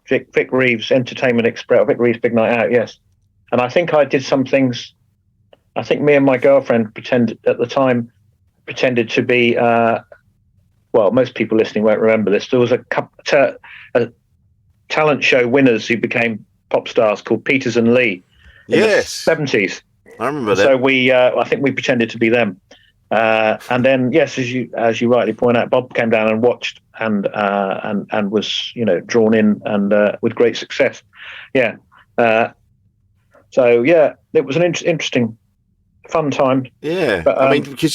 Vic Reeves Entertainment Express, Vic Reeves Big Night Out. Yes, and I think I did some things. I think me and my girlfriend pretended to be. Well, most people listening won't remember this. There was a talent show winners who became pop stars called Peters and Lee in the 70s. I remember that. So I think we pretended to be them. And then, yes, as you rightly point out, Bob came down and watched and was, drawn in and with great success. Yeah. So yeah, it was an interesting, fun time. Yeah. But, I mean, because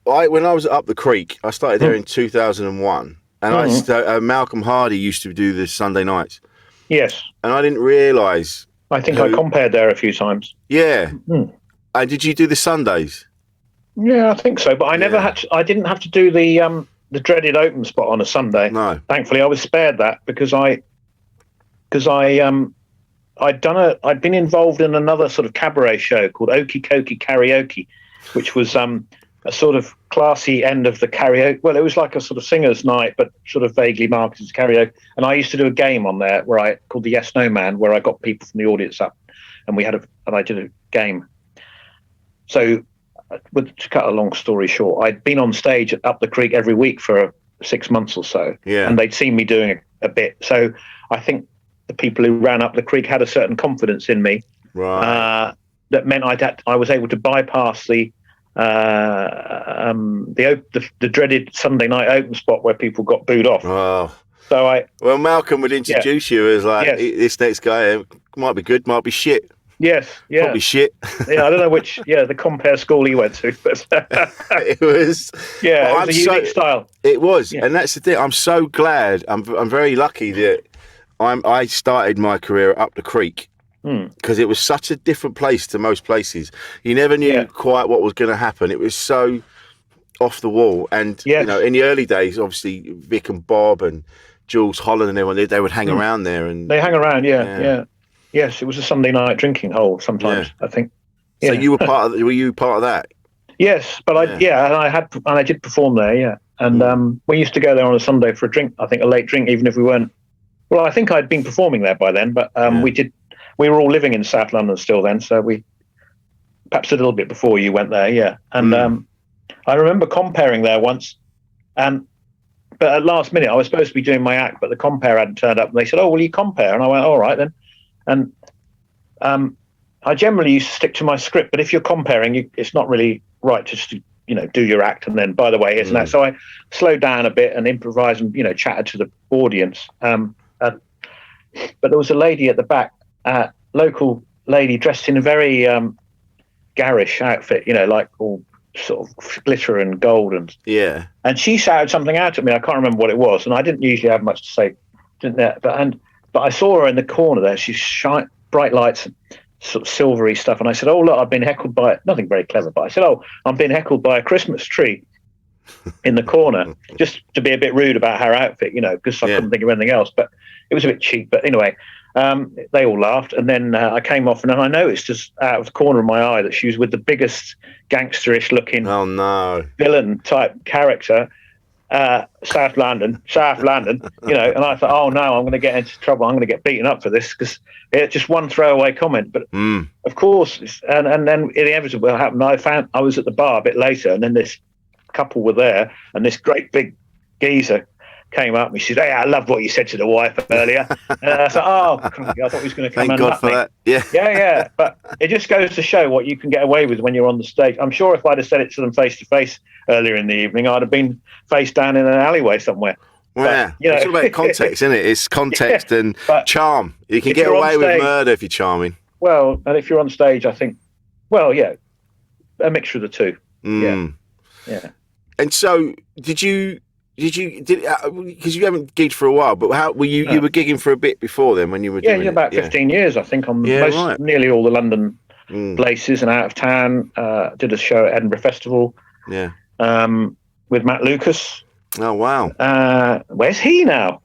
when I was up the creek, I started there in 2001, and Malcolm Hardy used to do the Sunday nights. Yes. And I didn't realise. I think I compared there a few times. Yeah. And did you do the Sundays? Yeah, I think so. But I never had to, I didn't have to do the dreaded open spot on a Sunday. No. Thankfully, I was spared that because I'd been involved in another sort of cabaret show called Okie Kokie Karaoke, which was a sort of classy end of the karaoke. Well, it was like a sort of singers' night, but sort of vaguely marketed as karaoke. And I used to do a game on there called the Yes No Man, where I got people from the audience up, and I did a game. So, to cut a long story short, I'd been on stage at Up the Creek every week for 6 months or so, and they'd seen me doing a bit. So I think the people who ran Up the Creek had a certain confidence in me, right? That meant I was able to bypass the dreaded Sunday night open spot where people got booed off. Oh. So Malcolm would introduce you as this next guy might be good, might be shit. Yes, yeah. Probably shit. Yeah, I don't know which, the compare school he went to, but it was. Yeah, it was a unique style. It was, and that's the thing. I'm so glad. I'm very lucky that I started my career Up the Creek because it was such a different place to most places. You never knew quite what was going to happen. It was so off the wall, and in the early days, obviously Vic and Bob and Jules Holland and everyone, they would hang around there, and they hang around. Yeah. Yes, it was a Sunday night drinking hole sometimes. I think. So you were were you part of that? Yes, but I did perform there. Yeah, and we used to go there on a Sunday for a drink. I think a late drink, even if we weren't. Well, I think I'd been performing there by then, but we were all living in South London still then, so we perhaps a little bit before you went there. Yeah, and I remember comparing there once, but at last minute I was supposed to be doing my act, but the compare hadn't turned up, and they said, "Oh, will you compare?" And I went, "All right then." And I generally used to stick to my script, but if you're comparing, it's not really right to just do your act and then, by the way, isn't that? So I slowed down a bit and improvised and chatted to the audience. But there was a lady at the back, local lady dressed in a very garish outfit, like all sort of glitter and gold and she shouted something out at me. I can't remember what it was, and I didn't usually have much to say, But I saw her in the corner there. She's bright lights and sort of silvery stuff. And I said, "Oh, look, I've been heckled by," nothing very clever, but I said, "Oh, I'm being heckled by a Christmas tree in the corner," just to be a bit rude about her outfit, because I couldn't think of anything else. But it was a bit cheap. But anyway, they all laughed. And then I came off and then I noticed just out of the corner of my eye that she was with the biggest gangsterish looking villain type character. South London, and I thought, oh no, I'm going to get into trouble. I'm going to get beaten up for this because it's just one throwaway comment. But of course, and then inevitably what happened. I was at the bar a bit later, and then this couple were there, and this great big geezer came up and he said, "Hey, I love what you said to the wife earlier." And I thought, I thought he was going to come. Thank God for that. Yeah. But it just goes to show what you can get away with when you're on the stage. I'm sure if I'd have said it to them face to face earlier in the evening, I'd have been face down in an alleyway somewhere. Well, it's all about context, isn't it? It's context and charm. You can get away with murder if you're charming. Well, and if you're on stage, I think, a mixture of the two. Yeah. And so, did you? Because you haven't gigged for a while, but how were you? No. You were gigging for a bit before then when you were doing about 15 years, I think, on nearly all the London places and out of town. Did a show at Edinburgh Festival. Yeah. With Matt Lucas. Oh wow. Where's he now?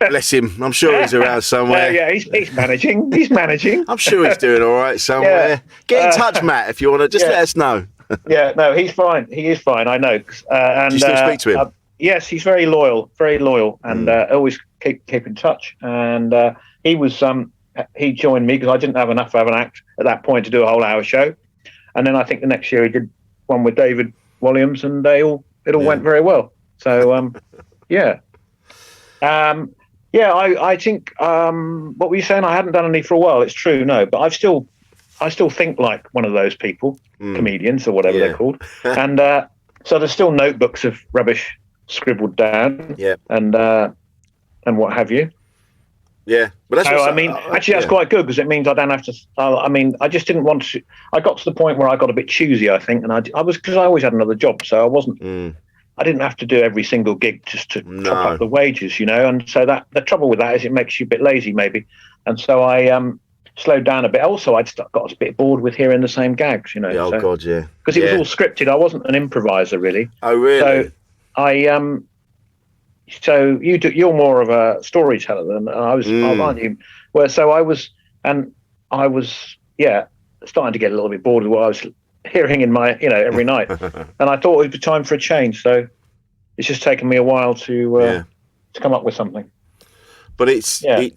Bless him. I'm sure he's around somewhere. He's managing. He's managing. I'm sure he's doing all right somewhere. Get in touch, Matt, if you want to. Just let us know. Yeah, no, he's fine. He is fine. I know. And Do you still speak to him? Yes, he's very loyal, and always keep in touch. And he was he joined me because I didn't have enough of an act at that point to do a whole hour show. And then I think the next year he did one with David Williams, and it all went very well. So yeah. I think what were you saying? I hadn't done any for a while. It's true, no, but I still think like one of those people, comedians or whatever they're called, and so there's still notebooks of rubbish scribbled down, and what have you. Yeah, but that's. So, I mean, actually, that's quite good because it means I don't have to. I mean, I just didn't want to. I got to the point where I got a bit choosy, I think, and I was because I always had another job, so I wasn't. I didn't have to do every single gig just to top up the wages, And so that the trouble with that is it makes you a bit lazy, maybe. And so I slowed down a bit. Also, I'd got a bit bored with hearing the same gags, Oh God, yeah. Because it was all scripted. I wasn't an improviser, really. Oh, really? So So you're more of a storyteller than I was, aren't you? Well, so I was starting to get a little bit bored with what I was hearing in my, every night. And I thought it would be time for a change. So it's just taken me a while to come up with something. But it's I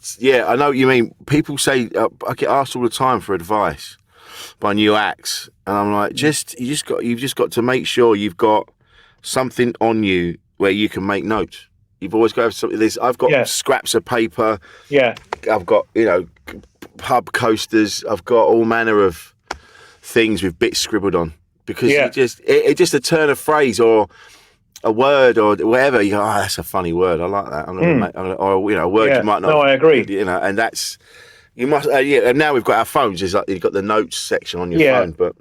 know what you mean. People say, I get asked all the time for advice by new acts. And I'm like, you've just got to make sure you've got something on you where you can make notes. You've always got to have something. I've got scraps of paper. Yeah. I've got, pub coasters. I've got all manner of things with bits scribbled on because it just a turn of phrase or a word or whatever. You go, oh, that's a funny word. I like that. I'm gonna make, or a word you might not. No, I agree. And that's you must. And now we've got our phones. It's like you've got the notes section on your phone, but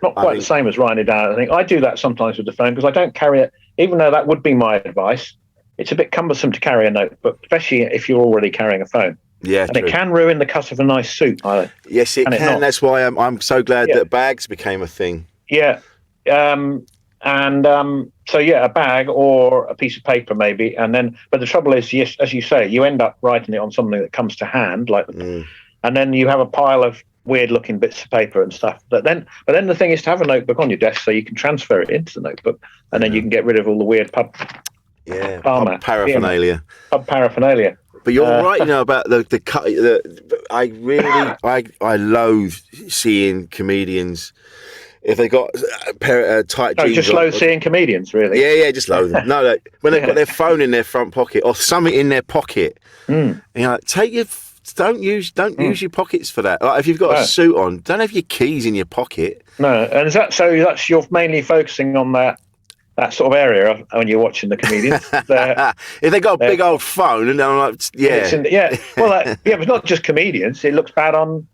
not quite the same as writing it down. I think I do that sometimes with the phone because I don't carry it. Even though that would be my advice, it's a bit cumbersome to carry a notebook, especially if you're already carrying a phone. Yeah, and it can ruin the cut of a nice suit. Yes, it can. That's why I'm so glad that bags became a thing. Yeah, so a bag or a piece of paper maybe, but the trouble is, yes, as you say, you end up writing it on something that comes to hand, and then you have a pile of weird-looking bits of paper and stuff. But then the thing is to have a notebook on your desk so you can transfer it into the notebook, and then you can get rid of all the weird pub paraphernalia. Pub paraphernalia. But you're right, about the cut. I loathe seeing comedians if they got a pair of tight jeans. Just loathe seeing comedians, really. Yeah, just loathe them. No, when they've got their phone in their front pocket or something in their pocket, and you're like, don't use your pockets for that. Like if you've got a suit on, don't have your keys in your pocket. No, and that's you're mainly focusing on that sort of area when you're watching the comedians. If they got a big old phone, and I'm like, but it's not just comedians. It looks bad on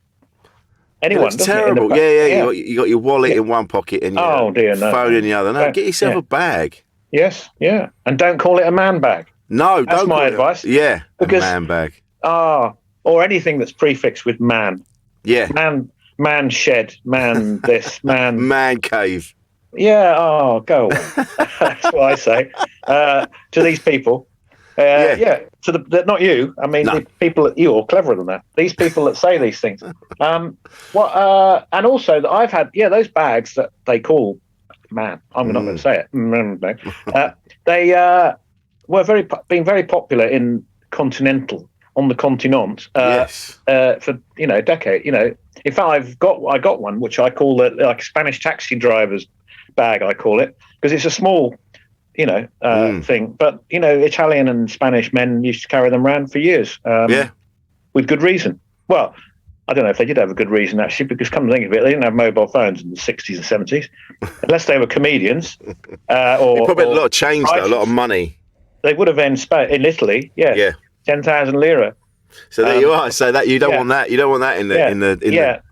anyone. It's terrible. You got your wallet in one pocket and your phone in the other. No, get yourself a bag. Yes, and don't call it a man bag. No, that's my advice. Because, a man bag. Or anything that's prefixed with man. Yeah, man shed, man this, man cave. Yeah, go away. That's what I say to these people. Not you. I mean, the people you're cleverer than that. These people that say these things. And also that I've had those bags that they call man. I'm not going to say it. They were being very popular on the continent for a decade. In fact, I got one which I call like Spanish taxi drivers bag. I call it because it's a small thing, but Italian and Spanish men used to carry them around for years with good reason. Well, I don't know if they did have a good reason actually, because come to think of it, they didn't have mobile phones in the 60s and 70s unless they were comedians or probably a lot of change though, a lot of money. They would have in Italy 10,000 lira. So there you are. So that you don't want that. You don't want that in the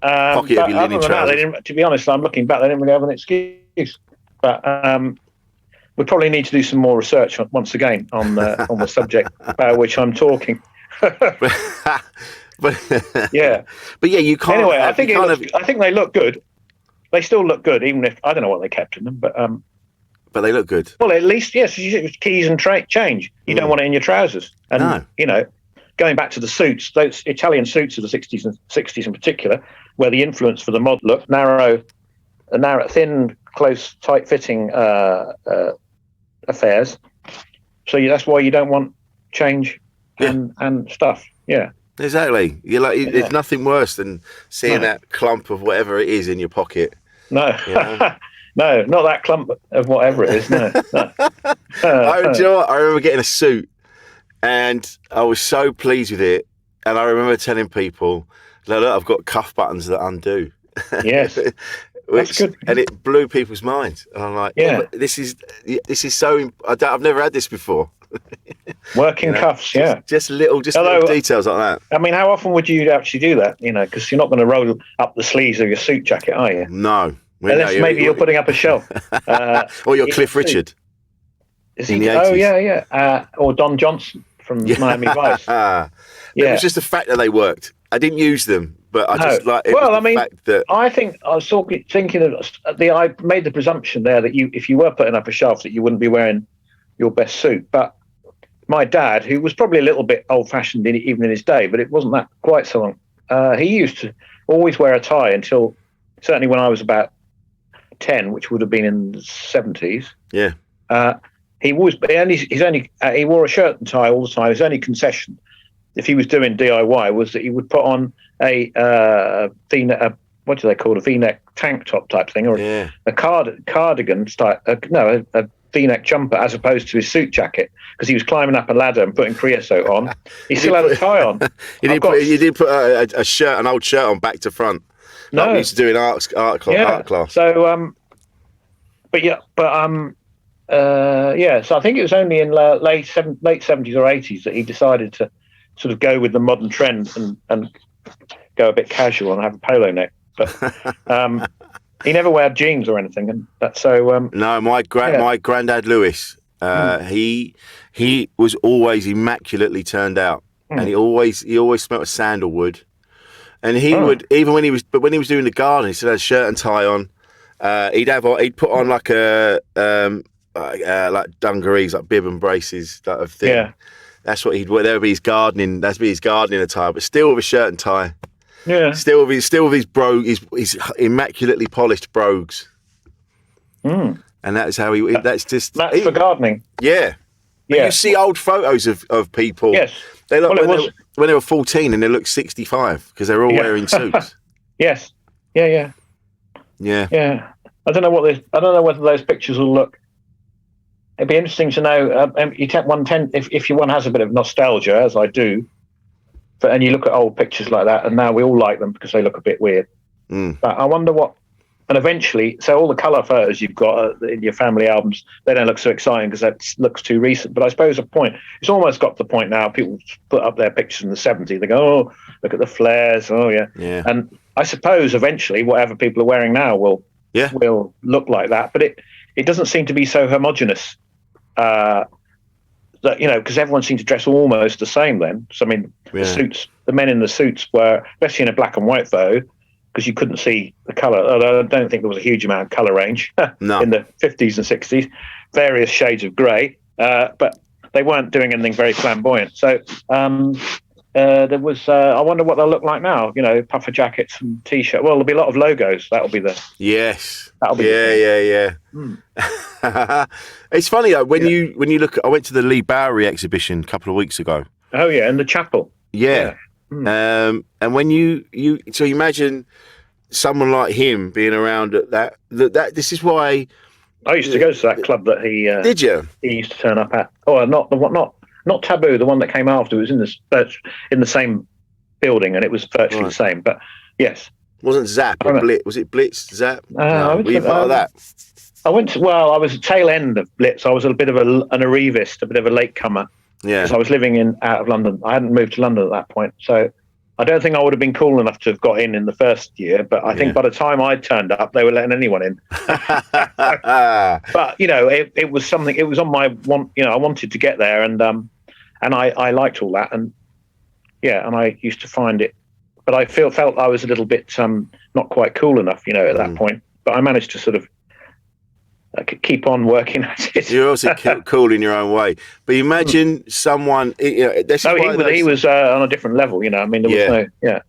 pocket of your linen trousers. To be honest, I'm looking back. They didn't really have an excuse. But we probably need to do some more research once again on the subject about which I'm talking. But you can't. Anyway, I think they look good. They still look good, even if I don't know what they kept in them. But they look good. Well, at least keys and change. You don't want it in your trousers. And going back to the suits, those Italian suits of the 60s in particular, where the influence for the mod look thin close, tight-fitting affairs. So that's why you don't want change and stuff. Yeah. Exactly. You're like, there's nothing worse than seeing that clump of whatever it is in your pocket. No. You know? No, not that clump of whatever it is. No. Do you know what? I remember getting a suit and I was so pleased with it. And I remember telling people, look, I've got cuff buttons that undo. Yes. That's good. And it blew people's minds. And I'm like, but this is so, I've never had this before. Working cuffs, Just little details like that. I mean, how often would you actually do that? You know, because you're not going to roll up the sleeves of your suit jacket, are you? No. Unless maybe you're putting up a shelf. Or you're Cliff Richard. Is he? Oh, yeah. Or Don Johnson from Miami Vice. It was just the fact that they worked. I didn't use them, but I just like it. Well, I mean, I think I was thinking of I made the presumption there that if you were putting up a shelf, that you wouldn't be wearing your best suit. But my dad, who was probably a little bit old-fashioned even in his day, but it wasn't that quite so long. He used to always wear a tie until certainly when I was about 10, which would have been in the 70s. Yeah. He wore a shirt and tie all the time. His only concession, if he was doing DIY, was that he would put on a V-neck, what do they call a V-neck tank top type thing, or a cardigan type. A V-neck jumper, as opposed to his suit jacket, because he was climbing up a ladder and putting creosote on. He still had a tie on. You did put a shirt, an old shirt on back to front. No, like we used to do in art class. So, so I think it was only in late 70s or 80s that he decided to sort of go with the modern trend and go a bit casual and have a polo neck. But he never wore jeans or anything, and that's so. No, my granddad Lewis, he was always immaculately turned out, and he always smelled of sandalwood, and he would when he was doing the garden, he still had a shirt and tie on. He'd put on like like dungarees, like bib and braces, that of thing. Yeah, that's what he'd wear. That would be his gardening. That'd be his gardening attire, but still with a shirt and tie. Yeah, still with his immaculately polished brogues. And that's how he. That's for gardening. Yeah, but you see old photos of people. Yes, they look when they were 14 and they look 65 because they're all wearing suits. Yes. Yeah. I don't know whether those pictures will look. It'd be interesting to know. If one has a bit of nostalgia, as I do, and you look at old pictures like that, and now we all like them because they look a bit weird. But I wonder what. And eventually, so all the colour photos you've got in your family albums, they don't look so exciting because that looks too recent. But I suppose it's almost got to the point now. People put up their pictures in the 70s. They go, "Oh, look at the flares." Oh, yeah. And I suppose eventually, whatever people are wearing now will look like that. But it doesn't seem to be so homogenous. That because everyone seemed to dress almost the same then. So I mean, the men in the suits were, especially in a black and white photo, because you couldn't see the colour. I don't think there was a huge amount of colour range in the 50s and 60s, various shades of grey, but they weren't doing anything very flamboyant. So there was, I wonder what they'll look like now, puffer jackets and T-shirt. Well, there'll be a lot of logos. That'll be the... Yes. That'll be It's funny, though, when you look at... I went to the Lee Bowery exhibition a couple of weeks ago. Oh, yeah, in the chapel. Yeah. And when you imagine someone like him being around at that this is why I used to go to that club that he did you? He used to turn up at. Oh, not Taboo, the one that came after. It was in the same building, and it was virtually the same. But yes, wasn't Zap or Blitz? Was it Blitz? Zap? Were you part of that? I was a tail end of Blitz. I was a bit of an arrivist, a bit of a latecomer. Yeah, because I was living out of London. I hadn't moved to London at that point, so I don't think I would have been cool enough to have got in the first year. But I think by the time I turned up, they were letting anyone in. But it was something. It was on my want. I wanted to get there, and I liked all that, and I used to find it. But I felt I was a little bit not quite cool enough, at that point. But I managed to sort of. I could keep on working at it. You're also cool in your own way. But imagine someone... he was on a different level, I mean, there was no... Yeah.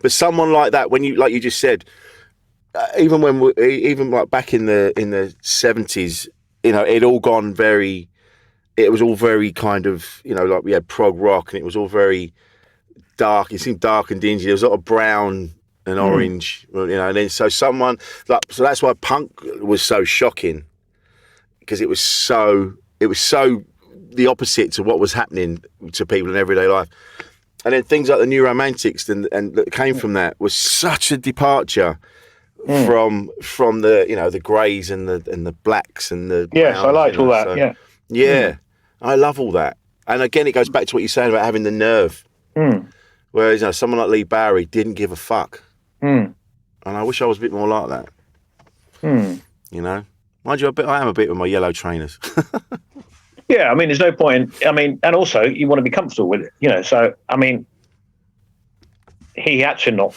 But someone like that, when you, like you just said, even when even like back in the 70s, you know, it all gone very. It was all very kind of, you know, like we had prog rock, and it was all very dark. It seemed dark and dingy. There was a lot of brown and orange, you know. And then so that's why punk was so shocking, because it was so the opposite to what was happening to people in everyday life. And then things like the New Romantics and that came from that was such a departure from the, you know, the greys and the blacks and the yes, browns, I liked you know, all that. yeah. I love all that. And again, it goes back to what you're saying about having the nerve. Whereas, you know, someone like Lee Bowery didn't give a fuck. And I wish I was a bit more like that. You know, mind you, I am a bit with my yellow trainers. Yeah, I mean, there's no point and also you want to be comfortable with it, you know. So, I mean, he had to not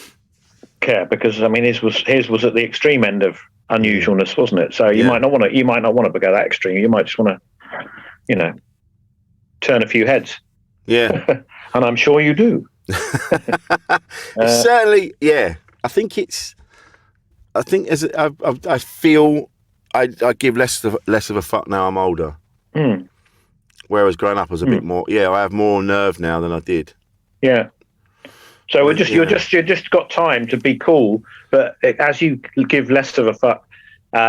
care, because I mean, his was at the extreme end of unusualness, wasn't it? So you might not want to go that extreme. You might just want to, you know, turn a few heads. Yeah, and I'm sure you do. Certainly, yeah. I think as I feel I give less of a fuck now I'm older. Whereas growing up I was a bit more. Yeah, I have more nerve now than I did. Yeah. So you're just got time to be cool, but as you give less of a fuck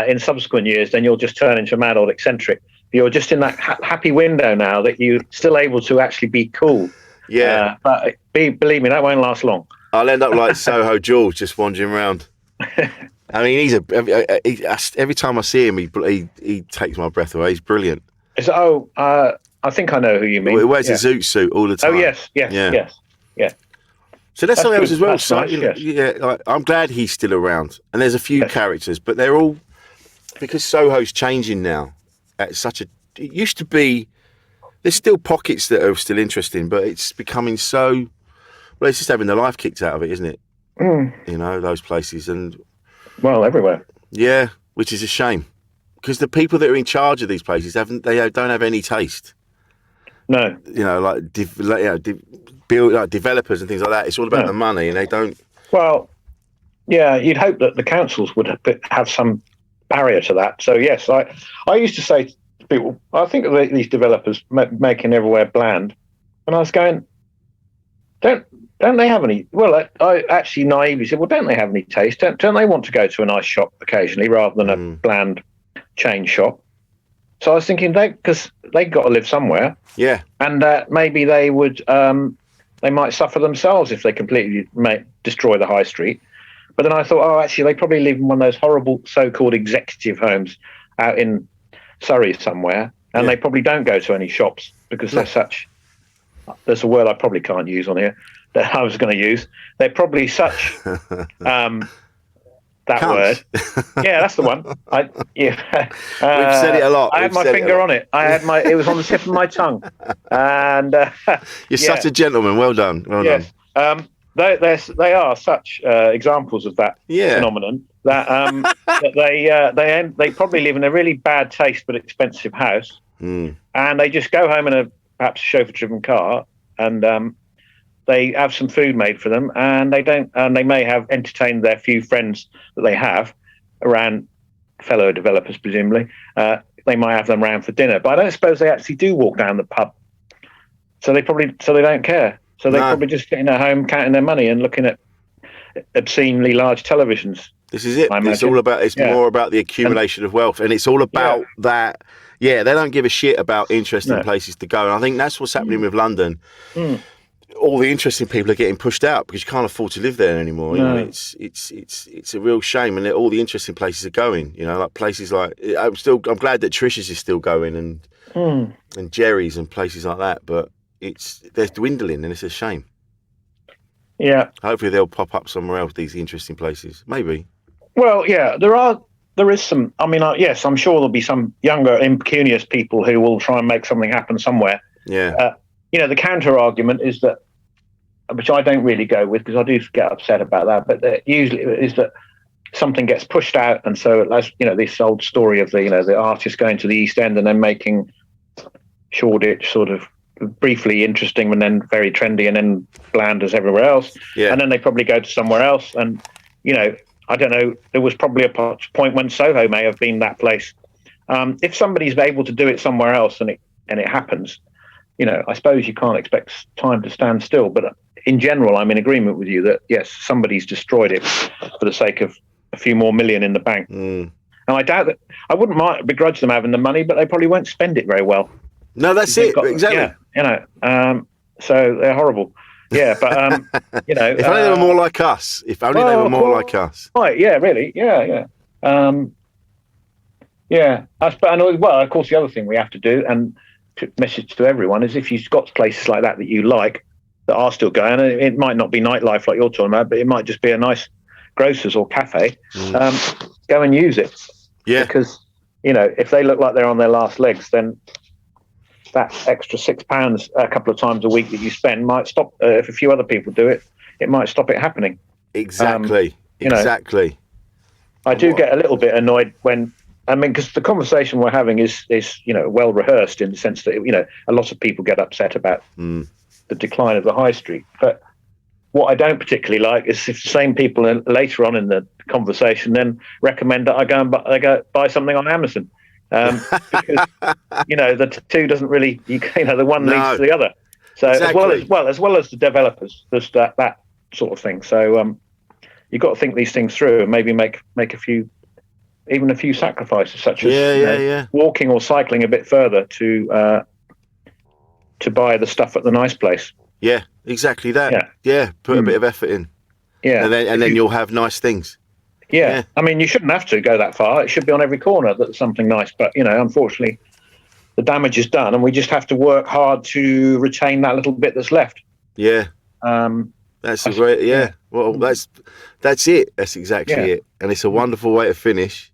in subsequent years, then you'll just turn into a mad old eccentric. You're just in that happy window now that you're still able to actually be cool. Yeah. But believe me, that won't last long. I'll end up like Soho George, just wandering around. I mean, every time I see him, he takes my breath away. He's brilliant. I think I know who you mean. He wears a zoot suit all the time. Oh yes. So that's something else as well. That's So, nice, you know, yes. like, I'm glad he's still around. And there's a few characters, but they're all, because Soho's changing now. It used to be. There's still pockets that are still interesting, but it's becoming so. Well, it's just having the life kicked out of it, isn't it? You know, those places, and well, everywhere. Yeah, which is a shame, because the people that are in charge of these places don't have any taste. No, you know, like developers and things like that. It's all about the money, and they don't. Well, yeah, you'd hope that the councils would have some barrier to that. So yes, I used to say to people, I think of these developers making everywhere bland, and I was going, don't they have any? Well, I actually naively said, well, don't they have any taste? Don't they want to go to a nice shop occasionally rather than a bland chain shop? So I was thinking, because they got to live somewhere. Yeah. And maybe they would, they might suffer themselves if they completely destroy the high street. But then I thought, actually, they probably live in one of those horrible so-called executive homes out in Surrey somewhere, and they probably don't go to any shops because they're such. There's a word I probably can't use on here that I was going to use. They're probably such. That word, yeah, that's the one. We've said it a lot. I had my finger on it. It was on the tip of my tongue, and you're such a gentleman. Well done. Well done. They are such examples of that phenomenon that that they probably live in a really bad taste but expensive house, and they just go home in a perhaps chauffeur-driven car, and they have some food made for them, and they may have entertained their few friends that they have around, fellow developers presumably. They might have them around for dinner, but I don't suppose they actually do walk down the pub. So they don't care. So they're probably just sitting at home counting their money and looking at obscenely large televisions. This is it. It's all about. It's more about the accumulation of wealth, and it's all about that. Yeah, they don't give a shit about interesting places to go, and I think that's what's happening with London. All the interesting people are getting pushed out because you can't afford to live there anymore. You know, it's a real shame, and all the interesting places are going. You know, like places like I'm glad that Trish's is still going, and Jerry's and places like that. But they're dwindling, and it's a shame. Yeah. Hopefully they'll pop up somewhere else. These interesting places, maybe. Well, yeah, there is some. I mean, yes, I'm sure there'll be some younger, impecunious people who will try and make something happen somewhere. Yeah. You know, the counter argument is that, which I don't really go with because I do get upset about that, but usually is that something gets pushed out, and so you know, this old story of the artist going to the East End and then making Shoreditch sort of briefly interesting and then very trendy and then bland as everywhere else, and then they probably go to somewhere else, and you know, I don't know. There was probably a point when Soho may have been that place. If somebody's able to do it somewhere else and it happens, I suppose you can't expect time to stand still. But in general, I'm in agreement with you that yes, somebody's destroyed it for the sake of a few more million in the bank. And I doubt that. I wouldn't begrudge them having the money, but they probably won't spend it very well. No, that's it. Exactly. Yeah, so they're horrible. Yeah, but if only they were more like us. If only they were more like us. Right? Yeah, really. Yeah. Yeah. Well, of course, the other thing we have to do, and message to everyone, is if you've got places like that you like that are still going, and it might not be nightlife like you're talking about, but it might just be a nice grocer's or cafe. Go and use it. Yeah. Because if they look like they're on their last legs, then that extra £6 a couple of times a week that you spend might stop. If a few other people do it, it might stop it happening. Exactly. Exactly. I do get a little bit annoyed because the conversation we're having is well rehearsed in the sense that a lot of people get upset about the decline of the high street. But what I don't particularly like is if the same people later on in the conversation then recommend that I go buy something on Amazon. Because the two doesn't really the one leads to the other. So exactly. as well as the developers, there's that sort of thing. So you've got to think these things through and maybe make a few sacrifices, such as walking or cycling a bit further to buy the stuff at the nice place. Yeah, exactly that. Yeah, put a bit of effort in. Yeah, and then you'll have nice things. Yeah, I mean, you shouldn't have to go that far. It should be on every corner that's something nice. But, unfortunately, the damage is done, and we just have to work hard to retain that little bit that's left. Yeah. That's a great, Well, that's it. That's exactly it. And it's a wonderful way to finish.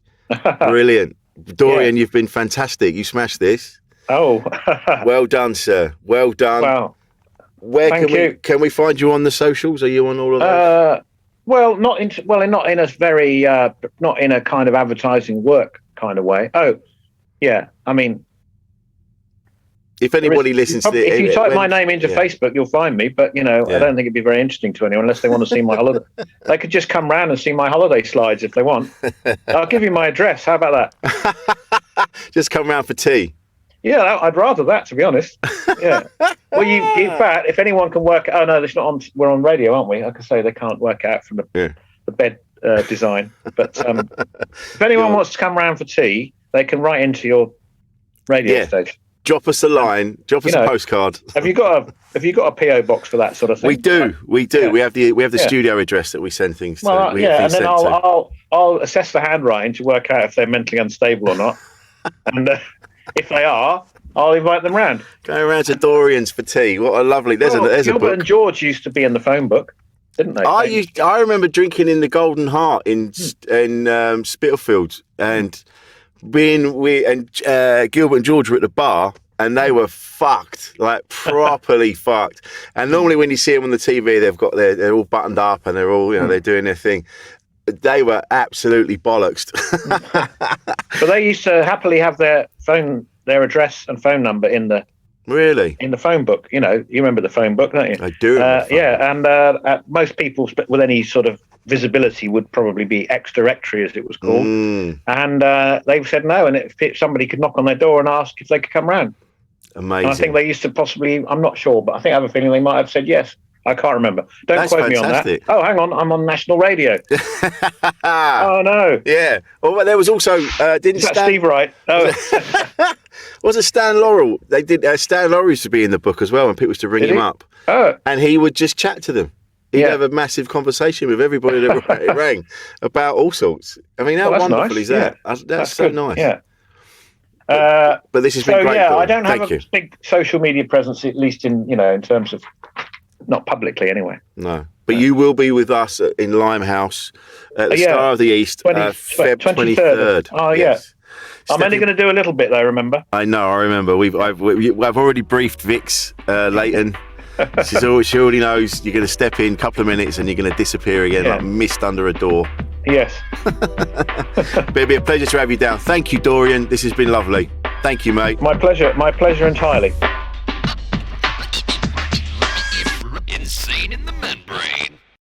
Brilliant. Dorian, you've been fantastic. You smashed this. Oh. Well done, sir. Well done. Wow. Where can we find you on the socials? Are you on all of those? Well, not in a very not in a kind of advertising work kind of way. Oh, yeah. I mean, if anybody listens to it, if you type my name into Facebook, you'll find me. But I don't think it'd be very interesting to anyone unless they want to see my holiday. They could just come round and see my holiday slides if they want. I'll give you my address. How about that? Just come round for tea. Yeah, I'd rather that, to be honest. Yeah. Well, in fact, if anyone can work, oh no, it's not on. We're on radio, aren't we? Like I say, they can't work out from the bed design. But if anyone wants to come round for tea, they can write into your radio station. Drop us a line. Drop us a postcard. Have you got a PO box for that sort of thing? We do. Yeah. We have the studio address that we send things to. Well, and then I'll assess the handwriting to work out if they're mentally unstable or not. And if they are, I'll invite them round. Go around to Dorian's for tea. What a lovely. There's a book. Gilbert and George used to be in the phone book, didn't they? I remember drinking in the Golden Heart in Spitalfields, and Gilbert and George were at the bar, and they were fucked, like properly fucked. And normally when you see them on the TV, they're all buttoned up and they're all they're doing their thing. They were absolutely bollocksed. But they used to happily have their address and phone number in the phone book. You remember the phone book, don't you? I do. And most people with any sort of visibility would probably be ex-directory, as it was called. And they said no, and if somebody could knock on their door and ask if they could come round. Amazing. And I think they used to possibly, I'm not sure, but I have a feeling they might have said yes. I can't remember. Don't quote me on that. Oh, hang on. I'm on national radio. Oh, no. Yeah. Well, there was also... Steve Wright? Oh. Was it Stan Laurel? They did. Stan Laurel used to be in the book as well, and people used to ring him up. Oh. And he would just chat to them. He'd have a massive conversation with everybody that rang about all sorts. I mean, how wonderful is that? Yeah. That's so good. nice. Yeah. But this has been great. I don't have a big social media presence, at least in terms of... Not publicly, anyway. No. But you will be with us in Limehouse at the Star of the East, Feb 23rd. Oh, yes. I'm only going to do a little bit, though, remember? I know, I remember. I've already briefed Vix Leighton. She already knows you're going to step in a couple of minutes and you're going to disappear again like mist under a door. Yes. But it'd be a pleasure to have you down. Thank you, Dorian. This has been lovely. Thank you, mate. My pleasure entirely.